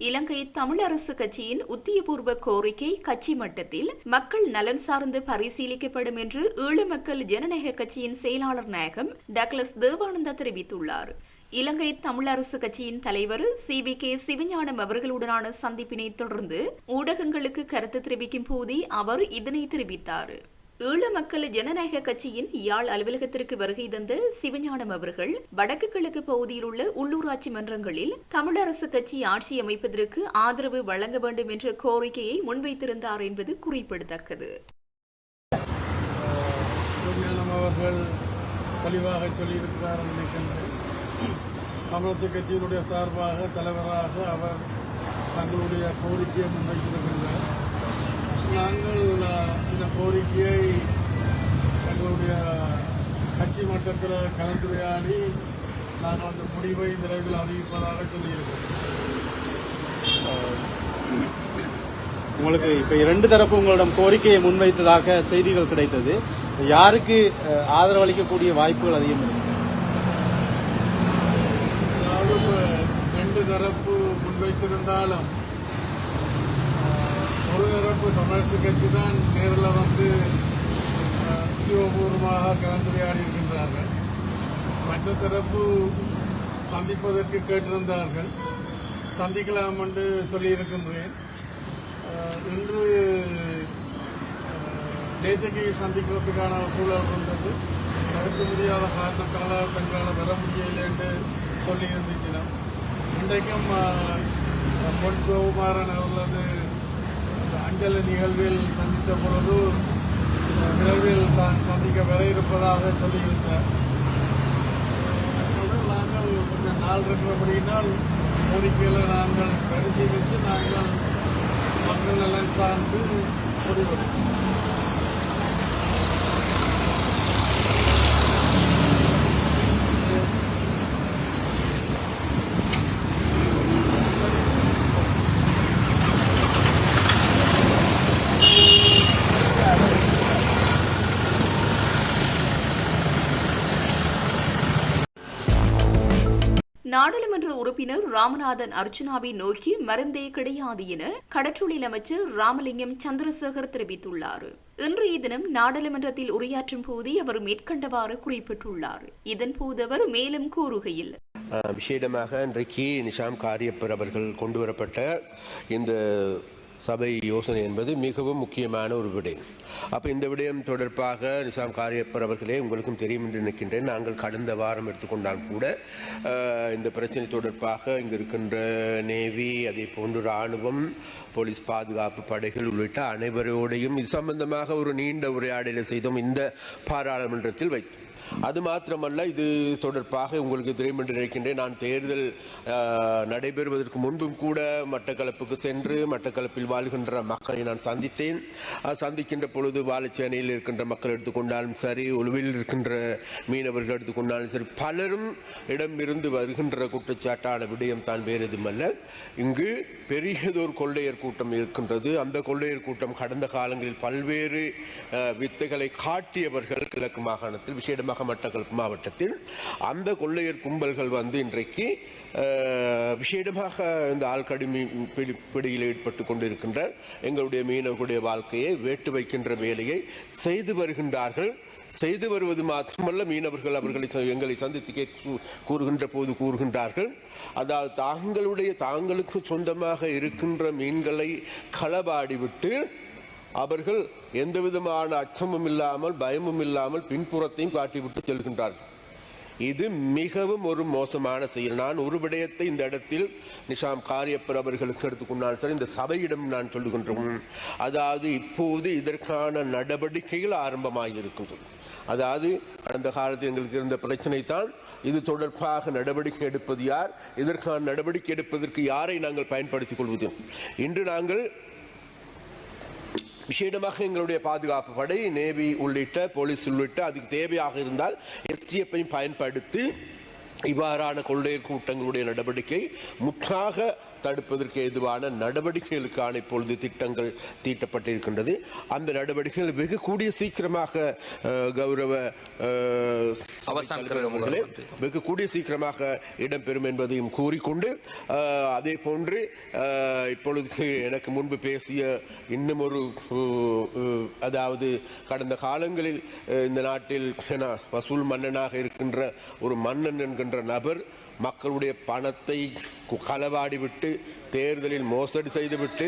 இலங்கை தமிழரசு கட்சியின் உத்தியபூர்வ கோரிக்கை கட்சி மட்டத்தில் மக்கள் நலன் சார்ந்து பரிசீலிக்கப்படும் என்று ஈழ மக்கள் ஜனநாயக கட்சியின் செயலாளர் நாயகம் டக்ளஸ் தேவானந்தா தெரிவித்துள்ளார். இலங்கை தமிழரசு கட்சியின் தலைவர் CVK சிவஞானம் அவர்களுடனான சந்திப்பினை தொடர்ந்து ஊடகங்களுக்கு கருத்து தெரிவிக்கும் போதே அவர் இதனை தெரிவித்தார். ஈழ மக்கள் ஜனநாயக கட்சியின் யாழ் அலுவலகத்திற்கு வருகை தந்த சிவஞானம் அவர்கள் வடக்கு கிழக்கு பகுதியில் உள்ள உள்ளூராட்சி மன்றங்களில் தமிழரசு கட்சி ஆட்சி அமைப்பதற்கு ஆதரவு வழங்க வேண்டும் என்ற கோரிக்கையை முன்வைத்திருந்தார் என்பது குறிப்பிடத்தக்கது. தமிழரசு கட்சியினுடைய சார்பாக தலைவராக அவர் தங்களுடைய கோரிக்கையை முன்வைத்திருக்கின்றார். நாங்கள் இந்த கோரிக்கையை எங்களுடைய கட்சி மட்டத்தில் கலந்துரையாடி நாங்கள் அந்த முடிவை விரைவில் அறிவிப்பதாக சொல்லியிருக்கோம். உங்களுக்கு இப்போ 2 தரப்பு உங்களிடம் கோரிக்கையை முன்வைத்ததாக செய்திகள் கிடைத்தது. யாருக்கு ஆதரவு அளிக்கக்கூடிய வாய்ப்புகள் அதிகம் இருக்கு? 2 தரப்பு முன்வைத்திருந்தாலும் ஒரு தரப்பு தமிழரசு கட்சி தான் நேரில் வந்து உத்தியோகபூர்வமாக கலந்துரையாடி இருக்கின்றார்கள். மற்ற தரப்பு சந்திப்பதற்கு கேட்டிருந்தார்கள். சந்திக்கலாம் என்று சொல்லியிருக்கின்றேன். இன்று நேற்றைக்கு சந்திக்கிறதுக்கான சூழல் இருந்தது. தடுக்க முடியாத காரணத்தால் தங்களால் வர முடியலை என்று சொல்லி இருந்துச்சினோம். இன்றைக்கும் பொன் சிவகுமாரன் அவர்களது அஞ்சலி நிகழ்வில் சந்தித்த பொழுது விரைவில் தான் சந்திக்க வர இருப்பதாக சொல்லியிருந்தார். நாங்கள் கொஞ்சம் நாள் இருக்கிறபடியினால் கோரிக்கைகளை நாங்கள் பரிசீலித்து நாங்கள் மக்கள் நலன் சார்ந்து முடிவெடுப்போம். நாடாளுமன்ற உறுப்பினர் ராமநாதன் அர்ச்சுனாவை நோக்கி மருந்தே கிடையாது என கடற்றொழில் அமைச்சர் ராமலிங்கம் சந்திரசேகர் தெரிவித்துள்ளார். இன்றைய தினம் நாடாளுமன்றத்தில் உரையாற்றும் போதே அவர் மேற்கண்டவாறு குறிப்பிட்டுள்ளார். இதன்போது அவர் மேலும் கூறுகையில், விசேடமாக இன்றைக்கு நிஷாம் காரியப்பர் அவர்கள் கொண்டுவரப்பட்ட இந்த சபை யோசனை என்பது மிகவும் முக்கியமான ஒரு விடயம். அப்போ இந்த விடயம் தொடர்பாக நிஷாம் காரியப்பர் அவர்களே, உங்களுக்கும் தெரியும் என்று நினைக்கின்றேன், நாங்கள் கடந்த வாரம் எடுத்துக்கொண்டால் கூட இந்த பிரச்சனை தொடர்பாக இங்கு இருக்கின்ற நேவி, அதே போன்று இராணுவம், போலீஸ் பாதுகாப்பு படைகள் உள்ளிட்ட அனைவரோடையும் இது சம்பந்தமாக ஒரு நீண்ட உரையாடலை செய்தோம் இந்த பாராளுமன்றத்தில் வைத்து. அது மாத்திரமல்ல, இது தொடர்பாக உங்களுக்கு தெரியும் என்று நினைக்கின்றேன், நான் தேர்தல் நடைபெறுவதற்கு முன்பும் கூட மட்டக்களப்புக்கு சென்று மட்டக்களப்பில் வாழ்கின்ற மக்களை நான் சந்தித்தேன். சந்திக்கின்ற பொழுது வாழைச்சேனையில் இருக்கின்ற மக்கள் எடுத்துக்கொண்டாலும் சரி, ஒலுவில் இருக்கின்ற மீனவர்கள் எடுத்துக்கொண்டாலும் சரி, பலரும் இடமிருந்து வருகின்ற குற்றச்சாட்டான விடயம் தான் வேறு எதுமல்ல. இங்கு பெரியதொரு கொள்ளையர் கூட்டம் இருக்கின்றது. அந்த கொள்ளையர் கூட்டம் கடந்த காலங்களில் பல்வேறு வித்தைகளை காட்டியவர்கள் கிழக்கு மாகாணத்தில், விசேடமாக மட்டக்களப்பு மாவட்டத்தில். அந்த கொள்ளையர் கும்பல்கள் வந்து இன்றைக்கு விசேடமாக இந்த ஆழ்கடிமை பிடியில் ஈடுபட்டு கொண்டிருக்கின்ற எங்களுடைய மீனவர்களுடைய வாழ்க்கையை வேட்டு வைக்கின்ற வேலையை செய்து வருகின்றார்கள். செய்து வருவது மாத்திரமல்ல, மீனவர்கள் அவர்களை எங்களை சந்தித்து கூறுகின்ற போது கூறுகின்றார்கள், அதாவது தாங்களுக்கு சொந்தமாக இருக்கின்ற மீன்களை களவாடிவிட்டு அவர்கள் எந்த விதமான அச்சமும் இல்லாமல் பயமும் இல்லாமல் பின்புறத்தையும் காட்டிவிட்டு செல்கின்றார்கள். இது மிகவும் ஒரு மோசமான செயல். நான் ஒரு விடயத்தை இந்த இடத்தில் நிஷாம் காரியப்பர் அவர்களுக்கு எடுத்துக்கொண்டால் சரி, இந்த சபையிடம் நான் சொல்லுகின்றோம். அதாவது இப்போது இதற்கான நடவடிக்கைகள் ஆரம்பமாக இருக்கின்றது. அதாவது கடந்த காலத்தில் எங்களுக்கு இருந்த பிரச்சனை தான் இது தொடர்பாக நடவடிக்கை எடுப்பது யார், இதற்கான நடவடிக்கை எடுப்பதற்கு யாரை நாங்கள் பயன்படுத்திக் கொள்வது. இன்று நாங்கள் விசேடமாக எங்களுடைய பாதுகாப்பு படை, நேவி உள்ளிட்ட போலீஸ் உள்ளிட்ட அதுக்கு தேவையாக இருந்தால் எஸ்டிஎஃப்பையும் பயன்படுத்தி இவ்வாறான கொள்ளையர் கூட்டங்களுடைய நடவடிக்கை முற்றாக தடுப்பதற்கு ஏதுவான நடவடிக்கைகளுக்கான இப்பொழுது திட்டங்கள் தீட்டப்பட்டிருக்கின்றது. அந்த நடவடிக்கைகள் வெகு கூடிய சீக்கிரமாக கௌரவ வெகு கூடிய சீக்கிரமாக இடம்பெறும் என்பதையும் கூறிக்கொண்டு, அதே போன்று இப்பொழுது எனக்கு முன்பு பேசிய இன்னும் ஒரு, அதாவது கடந்த காலங்களில் இந்த நாட்டில் வசூல் மன்னனாக இருக்கின்ற ஒரு மன்னன் என்கின்ற நபர் மக்களுடைய பணத்தை களவாடிவிட்டு தேர்தலில் மோசடி செய்துவிட்டு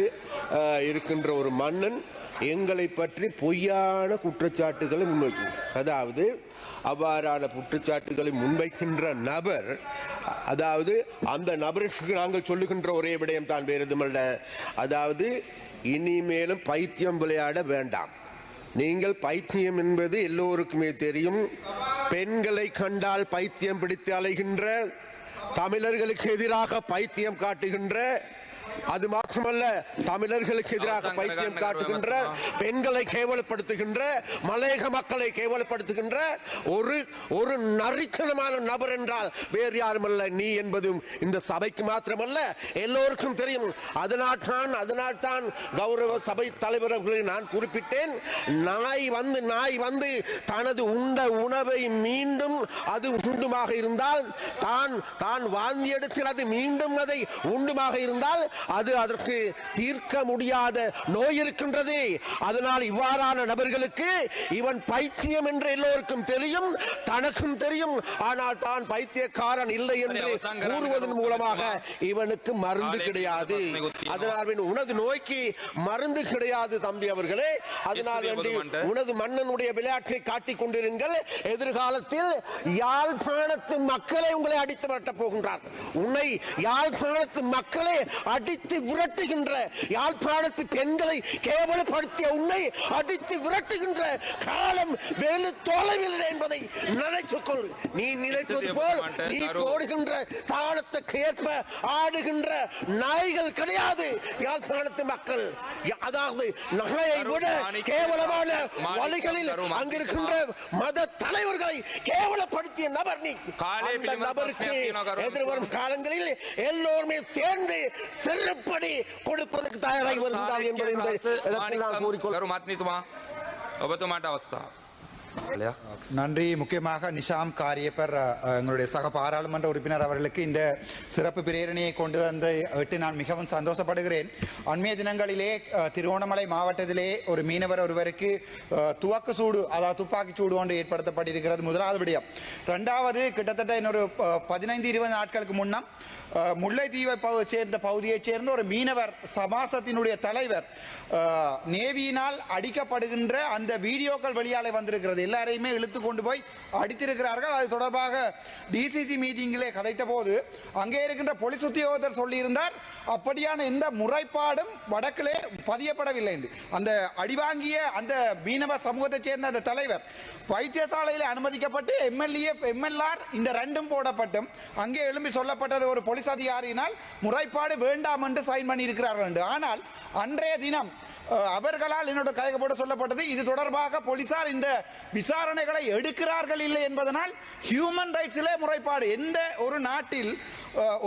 இருக்கின்ற ஒரு மன்னன் எங்களை பற்றி பொய்யான குற்றச்சாட்டுகளை முன்வைக்கும். அதாவது அவ்வாறான குற்றச்சாட்டுகளை முன்வைக்கின்ற நபர், அதாவது அந்த நபருக்கு நாங்கள் சொல்லுகின்ற ஒரே விடயம் தான், வேறு எதுமல்ல. அதாவது இனிமேலும் பைத்தியம் விளையாட வேண்டாம். நீங்கள் பைத்தியம் என்பது எல்லோருக்குமே தெரியும். பெண்களை கண்டால் பைத்தியம் பிடித்து அலைகின்ற, தமிழர்களுக்கு எதிராக பைத்தியம் காட்டுகின்ற, அது மாத்திரமல்ல தமிழர்களுக்கு எதிராக பைத்தியம் காட்டுகின்ற, பெண்களை கேவலப்படுத்துகின்ற, மலையக மக்களை கேவலப்படுத்துகின்ற ஒரு நரித்தனமான நபர் என்றால் வேறு யாருமல்ல நீ என்பதும் இந்த சபைக்கு மாத்திரமல்ல எல்லோருக்கும் தெரியும். அதனால் தான் கௌரவ சபை தலைவர் அவர்களை நான் குறிப்பிட்டேன். நாய் வந்து தனது உண்ட உணவை மீண்டும் அது உண்டுமாக இருந்தால், தான் வாந்தி எடுத்து அது மீண்டும் அதை உண்டுமாக இருந்தால் அது அதற்கு தீர்க்க முடியாத நோய் இருக்கின்றது. அதனால் இவ்வாறான நபர்களுக்கு இவன் பைத்தியம் என்று எல்லோருக்கும் தெரியும், தனக்கும் தெரியும். ஆனால் தான் பைத்தியக்காரன் இல்லை என்று கூறுவதன் மூலமாக இவனுக்கு மருந்து கிடையாது. அதனால் உனது நோய்க்கு மருந்து கிடையாது தம்பி அவர்களே. அதனால் உனது மன்னனுடைய விளையாட்டை காட்டிக் கொண்டிருங்கள். எதிர்காலத்தில் யாழ்ப்பாணத்து மக்களை உங்களை அடித்து விரட்டப் போகின்றார். உன்னை யாழ்ப்பாணத்து மக்களை அடித்து விரட்டுகின்ற, யாழ்ப்பாணத்து பெண்களை கேவலப்படுத்திய உன்னை அடித்து விரட்டுகின்ற காலம் வெகு தொலைவில் என்பதை நினைத்துக்கொள். நீ நினைப்பது போல் நீ போடுகின்ற தாளத்துக்கு ஏற்ப ஆடுகின்ற நாய்கள் கிடையாது யாழ்ப்பாணத்து மக்கள். அதாவது நகையை விட கேவலமான வழிகளில் அங்கிருக்கின்ற மத தலைவர்களை கேவலப்படுத்திய நபர் நீ. அந்த நபருக்கு எதிர்வரும் காலங்களில் எல்லோருமே சேர்ந்து செருப்படி கொடுப்பதற்கு தயாராகி வருகிறார் என்பதை இந்த இடத்தில் நான் கூறிக்கொள்கிறேன். நன்றி. முக்கியமாக நிஷாம் காரியப்பர் எங்களுடைய சக பாராளுமன்ற உறுப்பினர் அவர்களுக்கு இந்த சிறப்பு பிரேரணையை கொண்டு வந்து விட்டு நான் மிகவும் சந்தோஷப்படுகிறேன். அண்மைய தினங்களிலே திருவோணமலை மாவட்டத்திலே ஒரு மீனவர் ஒருவருக்கு துவக்க சூடு, அதாவது துப்பாக்கி சூடு ஒன்று ஏற்படுத்தப்பட்டிருக்கிறது. முதலாவது விடயம். இரண்டாவது, கிட்டத்தட்ட இன்னொரு 15-20 நாட்களுக்கு முன்னம் முல்லைத்தீவை சேர்ந்த பகுதியைச் சேர்ந்த ஒரு மீனவர் சமாசத்தினுடைய தலைவர் நேவியினால் அடிக்கப்படுகின்ற அந்த வீடியோக்கள் வெளியாலே வந்திருக்கிறது. எல்லாரையுமே இழுத்து கொண்டு போய் அடித்திருக்கிறார்கள். அது தொடர்பாக டிசிசி மீட்டிங்கிலே கதைத்த போது அங்கே இருக்கின்ற போலீஸ் உத்தியோகத்தர் சொல்லியிருந்தார், அப்படியான எந்த முறைப்பாடும் வடக்கிலே பதியப்படவில்லை என்று. அந்த அடிவாங்கிய அந்த மீனவ சமூகத்தைச் சேர்ந்த அந்த தலைவர் வைத்தியசாலையில் அனுமதிக்கப்பட்டு எம்எல்ஆர் இந்த ரெண்டும் போடப்பட்டும் அங்கே எழும்பி சொல்லப்பட்டது ஒரு போலீஸ் அதிகாரியினால் முறைப்பாடு வேண்டாம் என்று சைன் பண்ணி இருக்கிறார்கள் என்று. ஆனால் அன்றைய தினம் அவர்களால் என்னோட கையகப்பட சொல்லப்பட்டது, இது தொடர்பாக போலீசார் இந்த விசாரணைகளை எடுக்கிறார்கள் இல்லை என்பதனால் ஹியூமன் ரைட்ஸிலே முறைப்பாடு. எந்த ஒரு நாட்டில்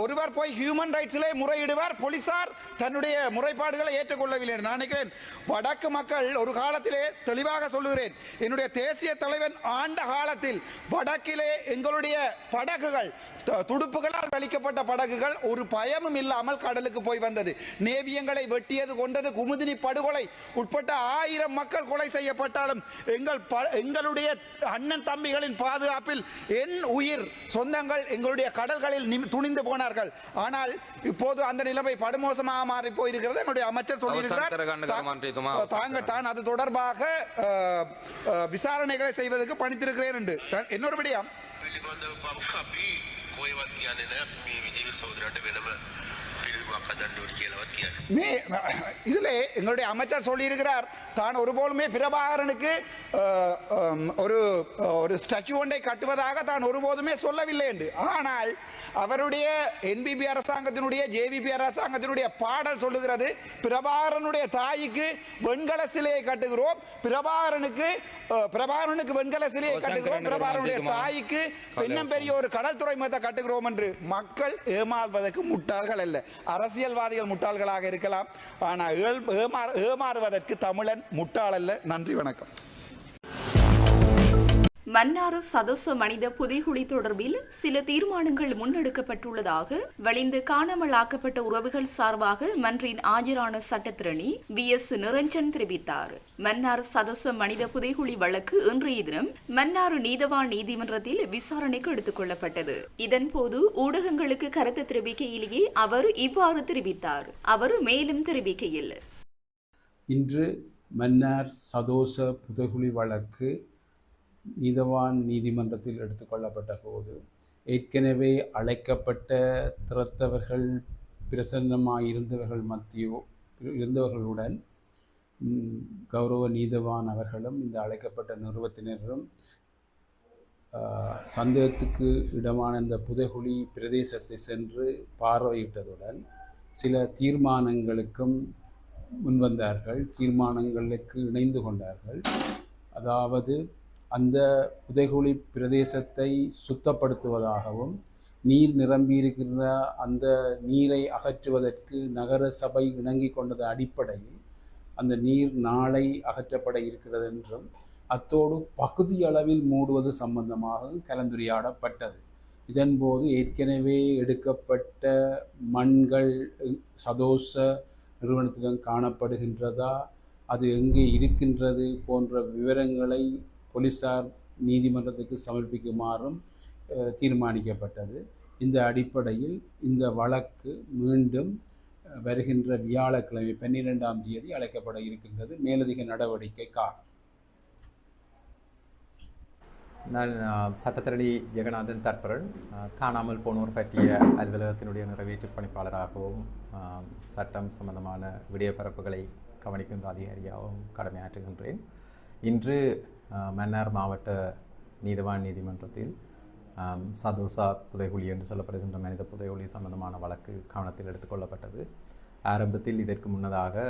ஒருவர் போய் ஹியூமன் ரைட்ஸிலே முறையிடுவார், போலீசார் தன்னுடைய முறைப்பாடுகளை ஏற்றுக்கொள்ளவில்லை. நான் நினைக்கிறேன் வடக்கு மக்கள் ஒரு காலத்திலே தெளிவாக சொல்லுகிறேன், என்னுடைய தேசிய தலைவன் ஆண்ட காலத்தில் வடக்கிலே எங்களுடைய படகுகள், துடுப்புகளால் வலிக்கப்பட்ட படகுகள் ஒரு பயமும் இல்லாமல் கடலுக்கு போய் வந்தது. நேவியங்களை வெட்டியது கொண்டது, குமுதினி படுகொலை உட்பட்ட 1000 மக்கள் கொலை செய்யப்பட்டாலும் எங்களுடைய அண்ணன் தம்பிகளின் பாதுகாப்பில் என் உயிர் சொந்தங்கள் எங்களுடைய கடல்களில் துணிந்து போனார்கள். ஆனால் இப்போது அந்த நிலைமை படுமோசமாக மாறி போயிருக்கிறது. என்னுடைய அமைச்சர் சொல்லியிருக்கிறார், தாங்கள் தான் அது தொடர்பாக விசாரணைகளை செய்வதற்கு பணித்திருக்கிறேன் என்று. இன்னொரு விடயம், පිළිබඳව පමක් අපි කොහෙවත් කියන්නේ නැහැ. මේ විජේවීර සහෝදරයාට වෙනම පිළිගුවක් හදන්න ඕනේ කියලාවත් කියන්නේ. மே இதில் எங்களுடைய அமைச்சர் சொல்லியிருக்கிறார் தான் ஒருபோலுமே பிரபாகரனுக்கு ஒரு ஒரு ஸ்டாச்சு ஒன்றை கட்டுவதாக தான் ஒருபோதுமே சொல்லவில்லை என்று. ஆனால் அவருடைய என்பிபி அரசாங்கத்தினுடைய ஜேவிபி அரசாங்கத்தினுடைய பாடல் சொல்லுகிறது, பிரபாகரனுடைய தாய்க்கு வெண்கல சிலையை கட்டுகிறோம், பிரபாகரனுக்கு வெண்கல சிலையை கட்டுகிறோம், பிரபாகரனுடைய தாய்க்கு பெண்ணும் பெரிய ஒரு கடல் துறைமுகத்தை கட்டுகிறோம் என்று. மக்கள் ஏமாறுவதற்கு முட்டாள்கள் அல்ல, அரசியல்வாதிகள் முட்டாள்களாக இருக்கலாம், ஆனால் ஏமாறுவதற்கு தமிழன் முட்டாள் அல்ல. நன்றி, வணக்கம். மன்னார் சதச மனித புதைகுழி தொடர்பில் சில தீர்மானங்கள் முன்னெடுக்கப்பட்டுள்ளதாக வலிந்து காணாமலாக்கப்பட்ட உறவுகள் சார்பாக மன்றின் ஆஜரான சட்டத்திரணி VS நிரஞ்சன் தெரிவித்தார். மன்னார் சதச மனித புதைகுழி வழக்கு இன்றைய தினம் மன்னார் நீதவான் நீதிமன்றத்தில் விசாரணைக்கு எடுத்துக் கொள்ளப்பட்டது. இதன்போது ஊடகங்களுக்கு கருத்து தெரிவிக்கையிலேயே அவர் இவ்வாறு தெரிவித்தார். அவர் மேலும் தெரிவிக்கையில், இன்று மன்னார் சதோச புதைகுழி வழக்கு நீதவான் நீதிமன்றத்தில் எடுத்துக்கொள்ளப்பட்ட போது ஏற்கனவே அழைக்கப்பட்ட திறத்தவர்கள் பிரசன்னமாயிருந்தவர்கள் இருந்தவர்களுடன் கௌரவ நீதவான் அவர்களும் இந்த அழைக்கப்பட்ட நிறுவனத்தினரும் சந்தேகத்துக்கு இடமான இந்த புதைகுழி பிரதேசத்தை சென்று பார்வையிட்டதுடன் சில தீர்மானங்களுக்கும் முன்வந்தார்கள், தீர்மானங்களுக்கு இணைந்து கொண்டார்கள். அதாவது அந்த புதைகுழி பிரதேசத்தை சுத்தப்படுத்துவதாகவும் நீர் நிரம்பியிருக்கின்ற அந்த நீரை அகற்றுவதற்கு நகர சபை இணங்கி கொண்டது அடிப்படையில் அந்த நீர் நாளை அகற்றப்பட இருக்கிறது என்றும் அத்தோடு பகுதி அளவில் மூடுவது சம்பந்தமாக கலந்துரையாடப்பட்டது. இதன்போது ஏற்கனவே எடுக்கப்பட்ட மண்கள் சதோச நிறுவனத்திடம் காணப்படுகின்றதா, அது எங்கே இருக்கின்றது போன்ற விவரங்களை போலீசார் நீதிமன்றத்துக்கு சமர்ப்பிக்குமாறும் தீர்மானிக்கப்பட்டது. இந்த அடிப்படையில் இந்த வழக்கு மீண்டும் வருகின்ற வியாழக்கிழமை 12ஆம் தேதி அழைக்கப்பட இருக்கின்றது. மேலதிக நடவடிக்கைக்காக நான் சட்டத்தரணி ஜெகநாதன் தற்பரன், காணாமல் போனோர் பற்றிய அலுவலகத்தினுடைய நிறைவேற்று பணிப்பாளராகவும் சட்டம் சம்பந்தமான விடயப்பரப்புகளை கவனிக்கின்ற அதிகாரியாகவும் கடமையாற்றுகின்றேன். இன்று மன்னார் மாவட்ட நீதவான் நீதிமன்றத்தில் சதோசா புதைகுழி என்று சொல்லப்படுகின்ற மனித புதைகுழி சம்பந்தமான வழக்கு கவனத்தில் எடுத்துக்கொள்ளப்பட்டது. ஆரம்பத்தில் இதற்கு முன்னதாக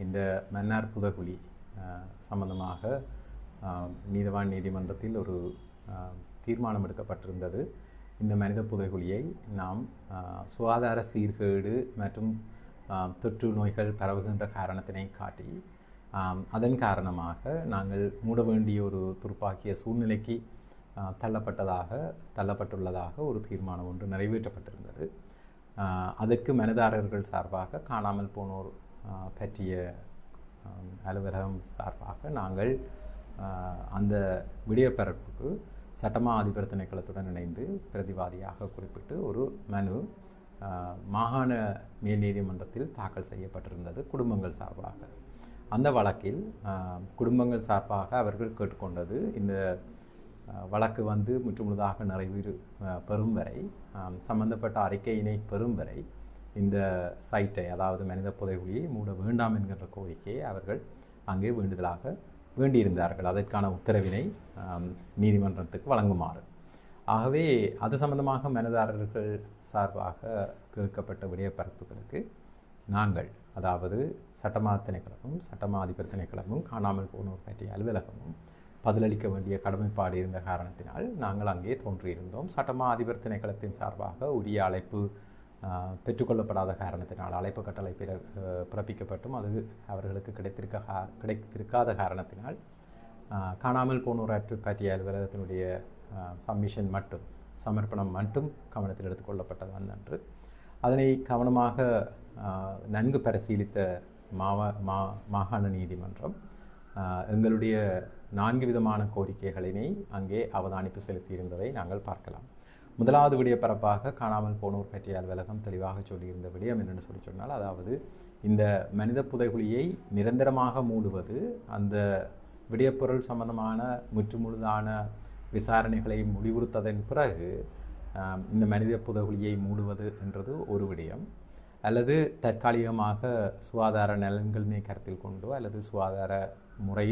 இந்த மன்னார் புதைகுழி சம்பந்தமாக நீதவான் நீதிமன்றத்தில் ஒரு தீர்மானம் எடுக்கப்பட்டிருந்தது. இந்த மனித புதைகுழியை நாம் சுகாதார சீர்கேடு மற்றும் தொற்று நோய்கள் பரவுகின்ற காரணத்தினை காட்டி அதன் காரணமாக நாங்கள் மூட வேண்டிய ஒரு துருப்பாக்கிய சூழ்நிலைக்கு தள்ளப்பட்டுள்ளதாக ஒரு தீர்மானம் ஒன்று நிறைவேற்றப்பட்டிருந்தது. அதற்கு மனுதாரர்கள் சார்பாக காணாமல் போனோர் பற்றிய அலுவலகம் சார்பாக நாங்கள் அந்த விடயப்பரப்புக்கு சட்டமா அதிபர் திணைக்களத்துடன் இணைந்து பிரதிவாதியாக குறிப்பிட்டு ஒரு மனு மாகாண மேல் நீதிமன்றத்தில் தாக்கல் செய்யப்பட்டிருந்தது குடும்பங்கள் சார்பாக. அந்த வழக்கில் குடும்பங்கள் சார்பாக அவர்கள் கேட்டுக்கொண்டது, இந்த வழக்கு முற்றுமுழுதாக நிறைவேறு பெறும் வரை, சம்பந்தப்பட்ட அறிக்கையினை பெறும் வரை இந்த சைட்டை, அதாவது மனித புதைகுழியை மூட வேண்டாம் என்கின்ற கோரிக்கையை அவர்கள் அங்கே வேண்டியிருந்தார்கள். அதற்கான உத்தரவினை நீதிமன்றத்துக்கு வழங்குமாறு. ஆகவே அது சம்பந்தமாக மனுதாரர்கள் சார்பாக கேட்கப்பட்ட விடயப்பரப்புகளுக்கு நாங்கள், அதாவது சட்டமா திணைக்களமும் சட்டமா அதிபர் திணைக்களமும் காணாமல் போனோர் பற்றிய அலுவலகமும் பதிலளிக்க வேண்டிய கடமைப்பாடு இருந்த காரணத்தினால் நாங்கள் அங்கே தோன்றியிருந்தோம். சட்டமா அதிபர் திணைக்களத்தின் சார்பாக உரிய அழைப்பு பெற்றுக்கொள்ளப்படாத காரணத்தினால், அழைப்பு கட்டளை பிறப்பிக்கப்பட்டும் அது அவர்களுக்கு கிடைத்திருக்காத காரணத்தினால் காணாமல் போனோர் பற்றிய அலுவலகத்தினுடைய சமர்ப்பணம் மட்டும் கவனத்தில் எடுத்துக்கொள்ளப்பட்டது அன்று. அதனை கவனமாக நன்கு பரிசீலித்த மாகாண நீதிமன்றம் எங்களுடைய 4 விதமான கோரிக்கைகளினை அங்கே அவதானிப்பு செலுத்தியிருந்ததை நாங்கள் பார்க்கலாம். முதலாவது விடயப்பரப்பாக காணாமல் போனோர் பற்றிய அலுவலகம் தெளிவாக சொல்லியிருந்த விடயம் என்னென்னு சொன்னால், அதாவது இந்த மனித புதைகுழியை நிரந்தரமாக மூடுவது, அந்த விடயப்பொருள் சம்பந்தமான முற்றுமுழுதான விசாரணைகளை முடிவுறுத்ததன் பிறகு இந்த மனித புதைகுழியை மூடுவது என்றது ஒரு விடயம், அல்லது தற்காலிகமாக சுகாதார நலன்களினை கருத்தில் கொண்டோ அல்லது சுகாதார முறை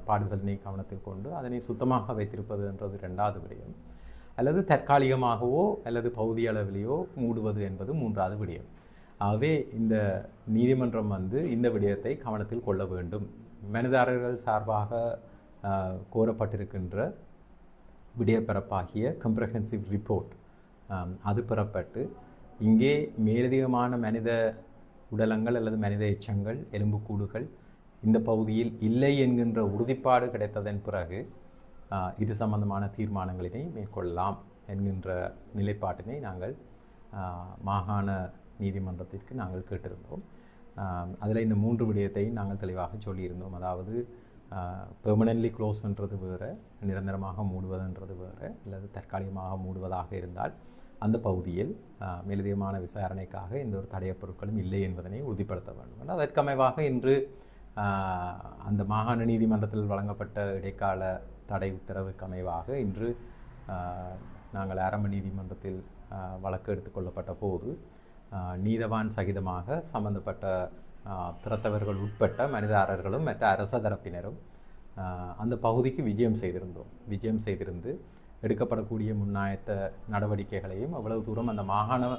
பாடுகளினை கவனத்தில் கொண்டு அதனை சுத்தமாக வைத்திருப்பது என்றது இரண்டாவது விடயம், அல்லது தற்காலிகமாகவோ அல்லது பகுதி அளவிலேயோ மூடுவது என்பது மூன்றாவது விடயம். ஆகவே இந்த நீதிமன்றம் இந்த விடயத்தை கவனத்தில் கொள்ள வேண்டும். மனுதாரர்கள் சார்பாக கோரப்பட்டிருக்கின்ற விடயப்பரப்பாகிய கம்ப்ரஹென்சிவ் ரிப்போர்ட் அது பெறப்பட்டு இங்கே மேலதிகமான மனித உடலங்கள் அல்லது மனித எச்சங்கள் எலும்புக்கூடுகள் இந்த பகுதியில் இல்லை என்கின்ற உறுதிப்பாடு கிடைத்ததன் பிறகு இது சம்பந்தமான தீர்மானங்களினை மேற்கொள்ளலாம் என்கின்ற நிலைப்பாட்டினை நாங்கள் மாகாண நீதிமன்றத்திற்கு நாங்கள் கேட்டிருந்தோம். அதில் இந்த 3 விடயத்தை நாங்கள் தெளிவாக சொல்லியிருந்தோம். அதாவது பெர்மனன்ட்லி க்ளோஸ்ன்றது வேறு, நிரந்தரமாக மூடுவதுன்றது வேறு, அல்லது தற்காலிகமாக மூடுவதாக இருந்தால் அந்த பகுதியில் மேலதிகமான விசாரணைக்காக எந்த ஒரு தடயப் பொருட்களும் இல்லை என்பதனை உறுதிப்படுத்த வேண்டும். அதற்கமைவாக இன்று அந்த மாகாண நீதிமன்றத்தில் வழங்கப்பட்ட இடைக்கால தடை உத்தரவுக்கு அமைவாக இன்று நாங்கள் ஆரம்ப நீதிமன்றத்தில் வழக்கு எடுத்துக்கொள்ளப்பட்ட போது நீதவான் சகிதமாக சம்பந்தப்பட்ட திறத்தவர்கள் உட்பட்ட மனிதாரர்களும் மற்ற அரச தரப்பினரும் அந்த பகுதிக்கு விஜயம் செய்திருந்து எடுக்கப்படக்கூடிய முன்னாயத்த நடவடிக்கைகளையும் அவ்வளவு தூரம் அந்த மாகாண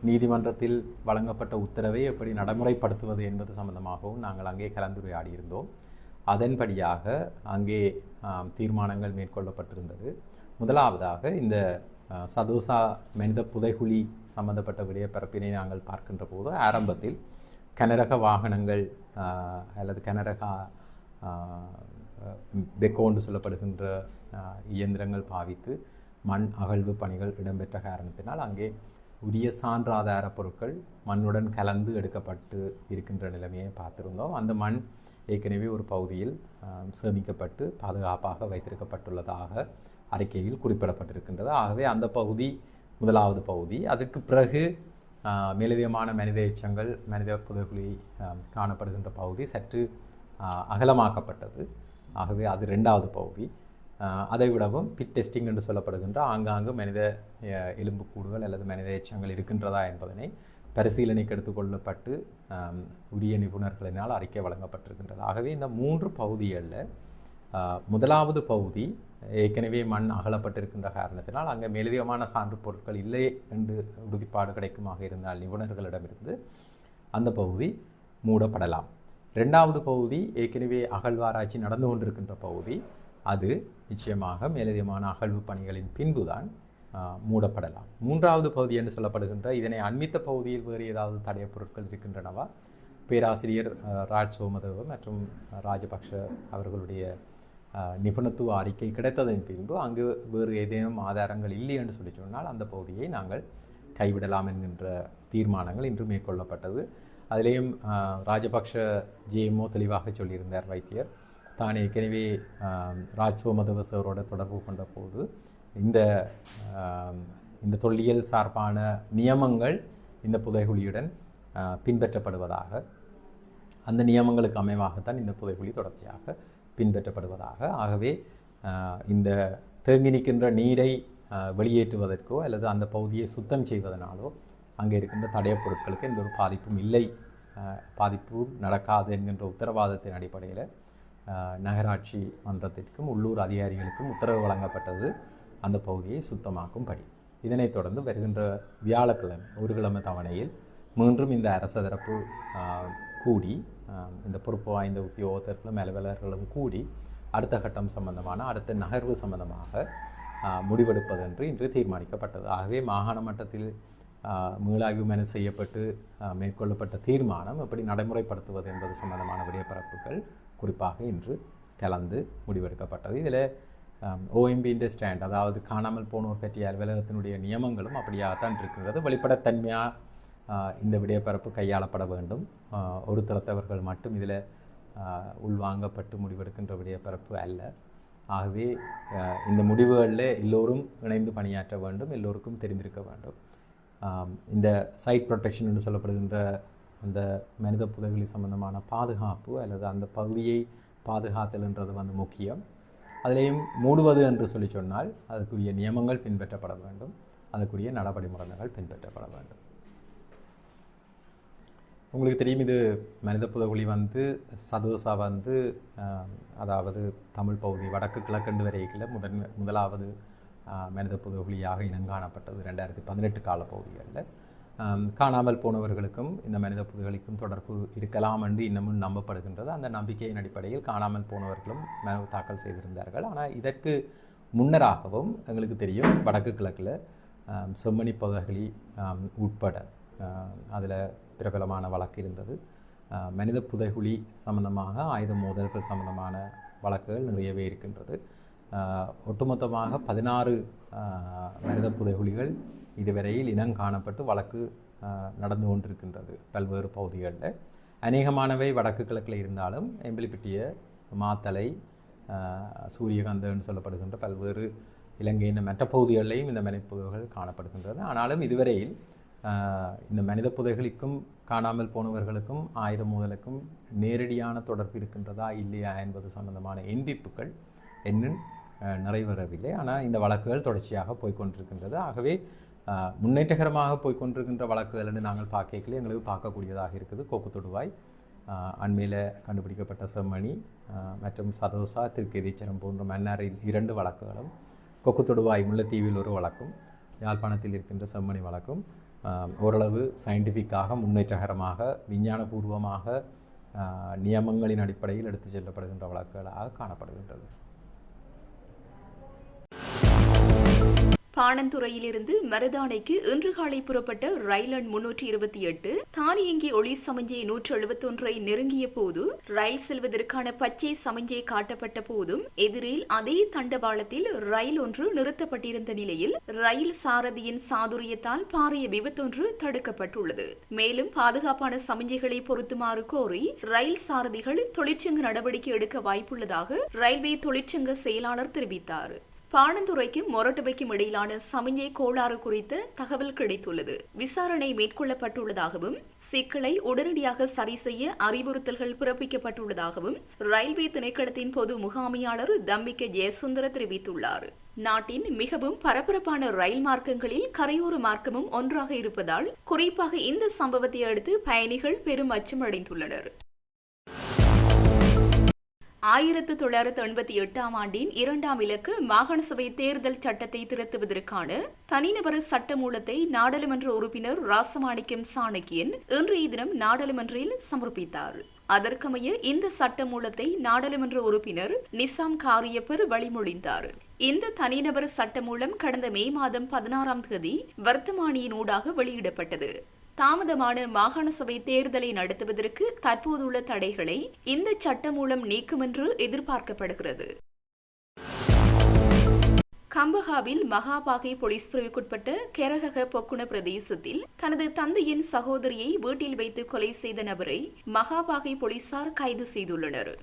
நீதிமன்றத்தில் வழங்கப்பட்ட உத்தரவை எப்படி நடைமுறைப்படுத்துவது என்பது சம்பந்தமாகவும் நாங்கள் அங்கே கலந்துரையாடியிருந்தோம். அதன்படியாக அங்கே தீர்மானங்கள் மேற்கொள்ளப்பட்டிருந்தது. முதலாவதாக இந்த சதோசா மனித புதைகுழி சம்பந்தப்பட்ட விடயப்பரப்பினை நாங்கள் பார்க்கின்ற போது ஆரம்பத்தில் கனரக வாகனங்கள் அல்லது கனரக பெக்கோண்டு சொல்லப்படுகின்ற இயந்திரங்கள் பாவித்து மண் அகழ்வு பணிகள் இடம்பெற்ற காரணத்தினால் அங்கே உரிய சான்றாதார பொருட்கள் மண்ணுடன் கலந்து எடுக்கப்பட்டு இருக்கின்ற நிலைமையை பார்த்திருந்தோம். அந்த மண் ஏற்கனவே ஒரு பகுதியில் சேமிக்கப்பட்டு பாதுகாப்பாக வைத்திருக்கப்பட்டுள்ளதாக அறிக்கையில் குறிப்பிடப்பட்டிருக்கின்றது. ஆகவே அந்த பகுதி முதலாவது பகுதி. அதற்கு பிறகு மேலதிகமான மனித எச்சங்கள் மனித புதைகுழி காணப்படுகின்ற பகுதி சற்று அகலமாக்கப்பட்டது. ஆகவே அது 2வது பகுதி. அதை விடவும் பிட் டெஸ்டிங் என்று சொல்லப்படுகின்ற ஆங்காங்கு மனித எலும்புக்கூடுகள் அல்லது மனித எச்சங்கள் இருக்கின்றதா என்பதனை பரிசீலனைக்கு எடுத்துக்கொள்ளப்பட்டு உரிய நிபுணர்களினால் அறிக்கை வழங்கப்பட்டிருக்கின்றது. ஆகவே இந்த 3 பகுதிகளில் முதலாவது பகுதி ஏற்கனவே மண் அகலப்பட்டிருக்கின்ற காரணத்தினால் அங்கே மேலதிகமான சான்று பொருட்கள் இல்லை என்று உறுதிப்பாடு கிடைக்குமாக இருந்தால் நிபுணர்களிடமிருந்து அந்த பகுதி மூடப்படலாம். 2வது பகுதி ஏற்கனவே அகழ்வாராய்ச்சி நடந்து கொண்டிருக்கின்ற பகுதி. அது நிச்சயமாக மேலதிகமான அகழ்வு பணிகளின் பின்புதான் மூடப்படலாம். 3வது பகுதி என்று சொல்லப்படுகின்ற இதனை அண்மித்த பகுதியில் வேறு ஏதாவது தடயப் பொருட்கள் இருக்கின்றனவா? பேராசிரியர் ராஜ் சோமதேவ மற்றும் ராஜபக்ஷ அவர்களுடைய நிபுணத்துவ அறிக்கை கிடைத்ததன் பின்பு அங்கு வேறு ஏதேனும் ஆதாரங்கள் இல்லை என்று சொல்லி சொன்னால் அந்த பகுதியை நாங்கள் கைவிடலாம் என்கின்ற தீர்மானங்கள் இன்று மேற்கொள்ளப்பட்டது. அதிலேயும் ராஜபக்ஷ ஜேஎம்ஓ தெளிவாக சொல்லியிருந்தார். வைத்தியர் தான் ஏற்கனவே ராஜ் சோமதேவ சாரோட தொடர்பு கொண்ட போது இந்த தொல்லியல் சார்பான நியமங்கள் இந்த புதைகுழியுடன் பின்பற்றப்படுவதாக, அந்த நியமங்களுக்கு அமைவாகத்தான் இந்த புதைகுழி தொடர்ச்சியாக பின்பற்றப்படுவதாக. ஆகவே இந்த தேங்கி நிற்கின்ற நீரை வெளியேற்றுவதற்கோ அல்லது அந்த பகுதியை சுத்தம் செய்வதனாலோ அங்கே இருக்கின்ற தடயப் பொருட்களுக்கு எந்த ஒரு பாதிப்பும் இல்லை, பாதிப்பும் நடக்காது என்கின்ற உத்தரவாதத்தின் அடிப்படையில் நகராட்சி மன்றத்திற்கும் உள்ளூர் அதிகாரிகளுக்கும் உத்தரவு வழங்கப்பட்டது அந்த பகுதியை சுத்தமாக்கும்படி. இதனைத் தொடர்ந்து வருகின்ற வியாழக்கிழமை ஒரு கிழமை தவணையில் மீண்டும் இந்த அரச தரப்பு கூடி இந்த பொறுப்பு வாய்ந்த உத்தியோகத்தர்களும் அலுவலர்களும் கூடி அடுத்த கட்டம் சம்பந்தமான அடுத்த நகர்வு சம்பந்தமாக முடிவெடுப்பதென்று இன்று தீர்மானிக்கப்பட்டது. ஆகவே மாகாண மட்டத்தில் மீளாய்வு மனு செய்யப்பட்டு மேற்கொள்ளப்பட்ட தீர்மானம் எப்படி நடைமுறைப்படுத்துவது என்பது சம்பந்தமான விடயப்பரப்புகள் குறிப்பாக இன்று கலந்து முடிவெடுக்கப்பட்டது. இதில் ஓஎம்பியின் ஸ்டாண்ட், அதாவது காணாமல் போனோர் பற்றிய அலுவலகத்தினுடைய நியமங்களும் அப்படியாகத்தான் இருக்கிறது. வெளிப்படைத்தன்மையாக இந்த விடயப்பரப்பு கையாளப்பட வேண்டும். ஒரு தரத்தவர்கள் மட்டும் இதில் உள்வாங்கப்பட்டு முடிவெடுக்கின்ற விடயப்பரப்பு அல்ல. ஆகவே இந்த முடிவுகளில் எல்லோரும் இணைந்து பணியாற்ற வேண்டும், எல்லோருக்கும் தெரிந்திருக்க வேண்டும். இந்த சைட் ப்ரொடெக்ஷன் என்று சொல்லப்படுகின்ற அந்த மனித புதைகுழி சம்பந்தமான பாதுகாப்பு அல்லது அந்த பகுதியை பாதுகாத்தல் என்றது முக்கியம். அதிலேயும் மூடுவது என்று சொல்லி சொன்னால் அதற்குரிய நியமங்கள் பின்பற்றப்பட வேண்டும், அதற்குரிய நடவடிமுறைகள் பின்பற்றப்பட வேண்டும். உங்களுக்கு தெரியும், இது மனித புதகுழி சதோசா அதாவது தமிழ் பகுதி வடக்கு கிழக்கண்டு வரையில் முதலாவது மனித புதகுழியாக இனங்காணப்பட்டது 2018 காலப்பகுதிகளில். காணாமல் போனவர்களுக்கும் இந்த மனித புதகுழிக்கும் தொடர்பு இருக்கலாம் என்று இன்னமும் நம்பப்படுகின்றது. அந்த நம்பிக்கையின் அடிப்படையில் காணாமல் போனவர்களும் மனு தாக்கல் செய்திருந்தார்கள். ஆனால் இதற்கு முன்னராகவும் எங்களுக்கு தெரியும், வடக்கு கிழக்கில் செம்மணி புதகுழி உட்பட அதில் பிரபலமான வழக்கு இருந்தது. மனித புதைகுழி சம்பந்தமாக ஆயுத மோதல்கள் சம்பந்தமான வழக்குகள் நிறையவே இருக்கின்றது. ஒட்டுமொத்தமாக 16 மனித புதைகுழிகள் இதுவரையில் இனம் காணப்பட்டு வழக்கு நடந்து கொண்டிருக்கின்றது பல்வேறு பகுதிகளில். அநேகமானவை வடக்கு கிழக்கில் இருந்தாலும் எம்பிலிப்பிட்டிய, மாத்தலை, சூரியகாந்தன்னு சொல்லப்படுகின்ற பல்வேறு இலங்கையின் மற்ற பகுதிகளிலையும் இந்த மனித புதைகுழிகள் காணப்படுகின்றது. ஆனாலும் இதுவரையில் இந்த மனித புதைகளுக்கும் காணாமல் போனவர்களுக்கும் ஆயுத மோதலுக்கும் நேரடியான தொடர்பு இருக்கின்றதா இல்லையா என்பது சம்பந்தமான எண்பிப்புகள் இன்னும் நிறைவேறவில்லை. ஆனால் இந்த வழக்குகள் தொடர்ச்சியாக போய்கொண்டிருக்கின்றது. ஆகவே முன்னேற்றகரமாக போய்கொண்டிருக்கின்ற வழக்குகள் என்று நாங்கள் பார்க்கல எங்களுக்கு பார்க்கக்கூடியதாக இருக்குது. கோக்குத்தொடுவாய், அண்மையில் கண்டுபிடிக்கப்பட்ட செம்மணி மற்றும் சதோசா, திருக்கேதீச்சரம் போன்ற மன்னாரில் 2 வழக்குகளும், கொக்குத்தொடுவாய் முல்லைத்தீவில் ஒரு வழக்கும், யாழ்ப்பாணத்தில் இருக்கின்ற செம்மணி வழக்கும் ஓரளவு சயின்டிஃபிக்காக முன்னேற்றகரமாக விஞ்ஞானபூர்வமாக நியமங்களின் அடிப்படையில் எடுத்து செல்லப்படுகின்ற வழக்குகளாக காணப்படுகின்றது. பாணந்துறையிலிருந்து மருதானைக்கு இன்று காலை புறப்பட்ட ரயில் எண் 328 தானியங்கி ஒளி சமஞ்சை 171 நெருங்கிய போது ரயில் செல்வதற்கான பச்சை சமஞ்சை காட்டப்பட்ட போதும் எதிரில் அதே தண்டவாளத்தில் ரயில் ஒன்று நிறுத்தப்பட்டிருந்த நிலையில் ரயில் சாரதியின் சாதுரியத்தால் பாரிய விபத்தொன்று தடுக்கப்பட்டுள்ளது. மேலும் பாதுகாப்பான சமஞ்சைகளை பொருத்துமாறு கோரி ரயில் சாரதிகள் தொழிற்சங்க நடவடிக்கை எடுக்க வாய்ப்புள்ளதாக ரயில்வே தொழிற்சங்க செயலாளர் தெரிவித்தார். பாணந்துறைக்கும் மொரட்டுவைக்கும் இடையிலான சமிஞ்சை கோளாறு குறித்த தகவல் கிடைத்துள்ளது. விசாரணை மேற்கொள்ளப்பட்டுள்ளதாகவும் சிக்கலை உடனடியாக சரி செய்ய அறிவுறுத்தல்கள் பிறப்பிக்கப்பட்டுள்ளதாகவும் ரயில்வே திணைக்களத்தின் பொது முகாமையாளர் தம்பிக்க ஜெயசுந்தர தெரிவித்துள்ளார். நாட்டின் மிகவும் பரபரப்பான ரயில் மார்க்கங்களில் கரையோர மார்க்கமும் ஒன்றாக இருப்பதால் குறிப்பாக இந்த சம்பவத்தை அடுத்து பயணிகள் பெரும் அச்சம் அடைந்துள்ளனர். 1988ஆம் ஆண்டின் 2ஆம் இலக்கு மாகாண சபை தேர்தல் சட்டத்தை திருத்துவதற்கான தனிநபர் சட்டமூலத்தை நாடாளுமன்ற உறுப்பினர் ராசமாணிக்கம் சாணக்கியன் இன்றைய தினம் நாடாளுமன்றில் சமர்ப்பித்தார். அதற்கமைய இந்த சட்டமூலத்தை நாடாளுமன்ற உறுப்பினர் நிசாம் காரியப்பர் வழிமொழிந்தார். இந்த தனிநபர் சட்டமூலம் கடந்த மே மாதம் 16ஆம் தேதி வர்த்தமானியினூடாக வெளியிடப்பட்டது. தாமதமான மாகாண சபை தேர்தலை நடத்துவதற்கு தற்போதுள்ள தடைகளை இந்த சட்டம் மூலம் நீக்கும் என்று எதிர்பார்க்கப்படுகிறது. கம்பஹாவில் மகாபாகை போலீஸ் பிரிவுக்குட்பட்ட கெரகக பொக்குண பிரதேசத்தில் தனது தந்தையின் சகோதரியை வீட்டில் வைத்து கொலை செய்த நபரை மகாபாகை போலீசார் கைது செய்துள்ளனர்.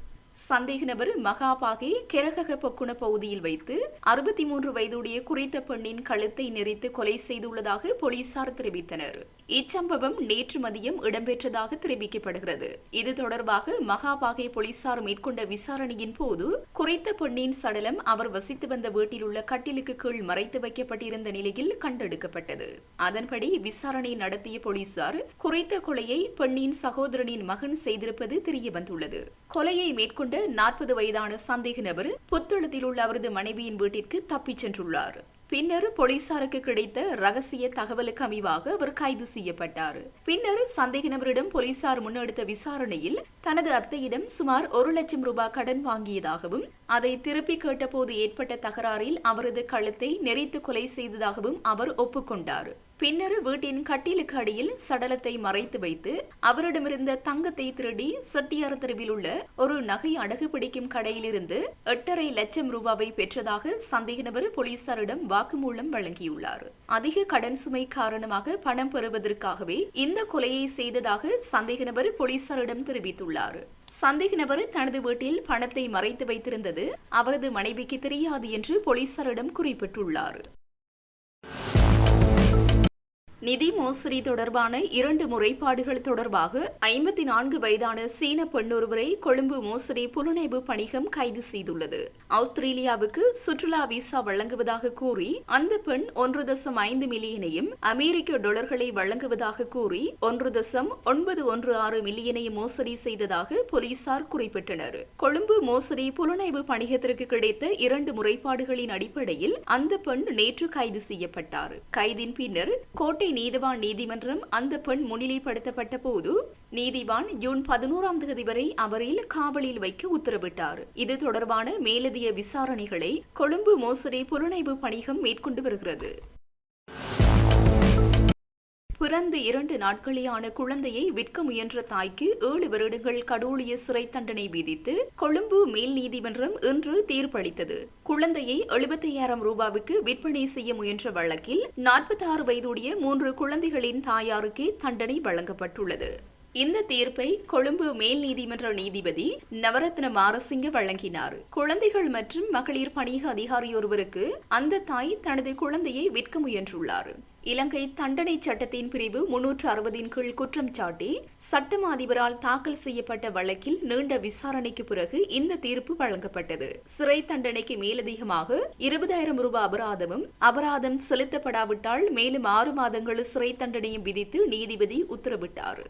சந்தேக நபர் மகாபாகை கெரகக பொக்குண பகுதியில் வைத்து 63 வயதுடைய குறித்த பெண்ணின் கழுத்தை நெரித்து கொலை செய்துள்ளதாக போலீசார் தெரிவித்தனர். இச்சம்பவம் நேற்று மதியம் இடம்பெற்றதாக தெரிவிக்கப்படுகிறது. இது தொடர்பாக மகாபாகை போலீசார் மேற்கொண்ட விசாரணையின் போது குறித்த பெண்ணின் சடலம் அவர் வசித்து வந்த வீட்டில் உள்ள கட்டிலுக்கு கீழ் மறைத்து வைக்கப்பட்டிருந்த நிலையில் கண்டெடுக்கப்பட்டது. அதன்படி விசாரணை நடத்திய போலீசார் குறித்த கொலையை பெண்ணின் சகோதரனின் மகன் செய்திருப்பது தெரியவந்துள்ளது. கொலையை மேற்கொண்ட 40 வயதான சந்தேக நபர் புத்தளத்தில் உள்ள அவரது மனைவியின் வீட்டிற்கு தப்பிச் சென்றுள்ளார். பின்னர் போலீசாருக்கு கிடைத்த ரகசிய தகவலுக்கு அமைவாக அவர் கைது செய்யப்பட்டார். பின்னர் சந்தேக நபரிடம் போலீசார் முன்னெடுத்த விசாரணையில் தனது அத்தையிடம் சுமார் 1 லட்சம் ரூபாய் கடன் வாங்கியதாகவும் அதை திருப்பி கேட்டபோது ஏற்பட்ட தகராறில் அவரது கழுத்தை நெரித்து கொலை செய்ததாகவும் அவர் ஒப்புக்கொண்டார். பின்னர் வீட்டின் கட்டிலுக்கு அடியில் சடலத்தை மறைத்து வைத்து அவரிடமிருந்த தங்கத்தை திருடி செட்டியார் தெருவில் உள்ள ஒரு நகை அடகு பிடிக்கும் கடையிலிருந்து 8.5 லட்சம் ரூபாவை பெற்றதாக சந்தேக நபர் போலீசாரிடம் வாக்குமூலம் வழங்கியுள்ளார். அதிக கடன் சுமை காரணமாக பணம் பெறுவதற்காகவே இந்த கொலையை செய்ததாக சந்தேக நபர் போலீசாரிடம் தெரிவித்துள்ளார். சந்தேக நபர் தனது வீட்டில் பணத்தை மறைத்து வைத்திருந்தது அவரது மனைவிக்கு தெரியாது என்று போலீசாரிடம் குறிப்பிட்டுள்ளார். நிதி மோசடி தொடர்பான 2 முறைப்பாடுகள் தொடர்பாக 54 வயதான சீன பெண்ணொருவரை கொழும்பு மோசடி புலனாய்வு பணிகம் கைது செய்துள்ளது. ஆஸ்திரேலியாவுக்கு சுற்றுலா விசா வழங்குவதாக கூறி அந்த பெண் 1.5 மில்லியனையும் அமெரிக்க டாலர்களை வழங்குவதாக கூறி 1.916 மில்லியனையும் மோசடி செய்ததாக போலீசார் குறிப்பிட்டனர். கொழும்பு மோசடி புலனாய்வு பணிகத்திற்கு கிடைத்த 2 முறைப்பாடுகளின் அடிப்படையில் அந்த பெண் நேற்று கைது செய்யப்பட்டார். கைதின் பின்னர் கோட்டை நீதிவான் நீதிமன்றம் அந்த பெண் முன்னிலைப்படுத்தப்பட்ட போது நீதிவான் ஜூன் 11ஆம் தேதி வரை அவரில் காவலில் வைக்க உத்தரவிட்டார். இது தொடர்பான மேலதிக விசாரணைகளை கொழும்பு மோசடி புலனாய்வு பணிகம் மேற்கொண்டு வருகிறது. பிறந்து 2 நாட்களேயான குழந்தையை விற்க முயன்ற தாய்க்கு 7 வருடங்கள் கடூழிய சிறை தண்டனை விதித்து கொழும்பு மேல் நீதிமன்றம் இன்று தீர்ப்பளித்தது. குழந்தையை 75,000 ரூபாவுக்கு விற்பனை செய்ய முயன்ற வழக்கில் 46 வயதுடைய 3 குழந்தைகளின் தாயாருக்கே தண்டனை வழங்கப்பட்டுள்ளது. இந்த தீர்ப்பை கொழும்பு மேல் நீதிமன்ற நீதிபதி நவரத்ன மாரசிங்க வழங்கினார். குழந்தைகள் மற்றும் மகளிர் பணிக அதிகாரியொருவருக்கு அந்த தாய் தனது குழந்தையை விற்க முயன்றுள்ளார். இலங்கை தண்டனை சட்டத்தின் பிரிவு 360 கீழ் குற்றம் சாட்டி சட்டமா அதிபரால் தாக்கல் செய்யப்பட்ட வழக்கில் நீண்ட விசாரணைக்கு பிறகு இந்த தீர்ப்பு வழங்கப்பட்டது. சிறை தண்டனைக்கு மேலதிகமாக 20,000 ரூபாய் அபராதம் செலுத்தப்படாவிட்டால் மேலும் 6 மாதங்கள் சிறை தண்டனையும் விதித்து நீதிபதி உத்தரவிட்டார்.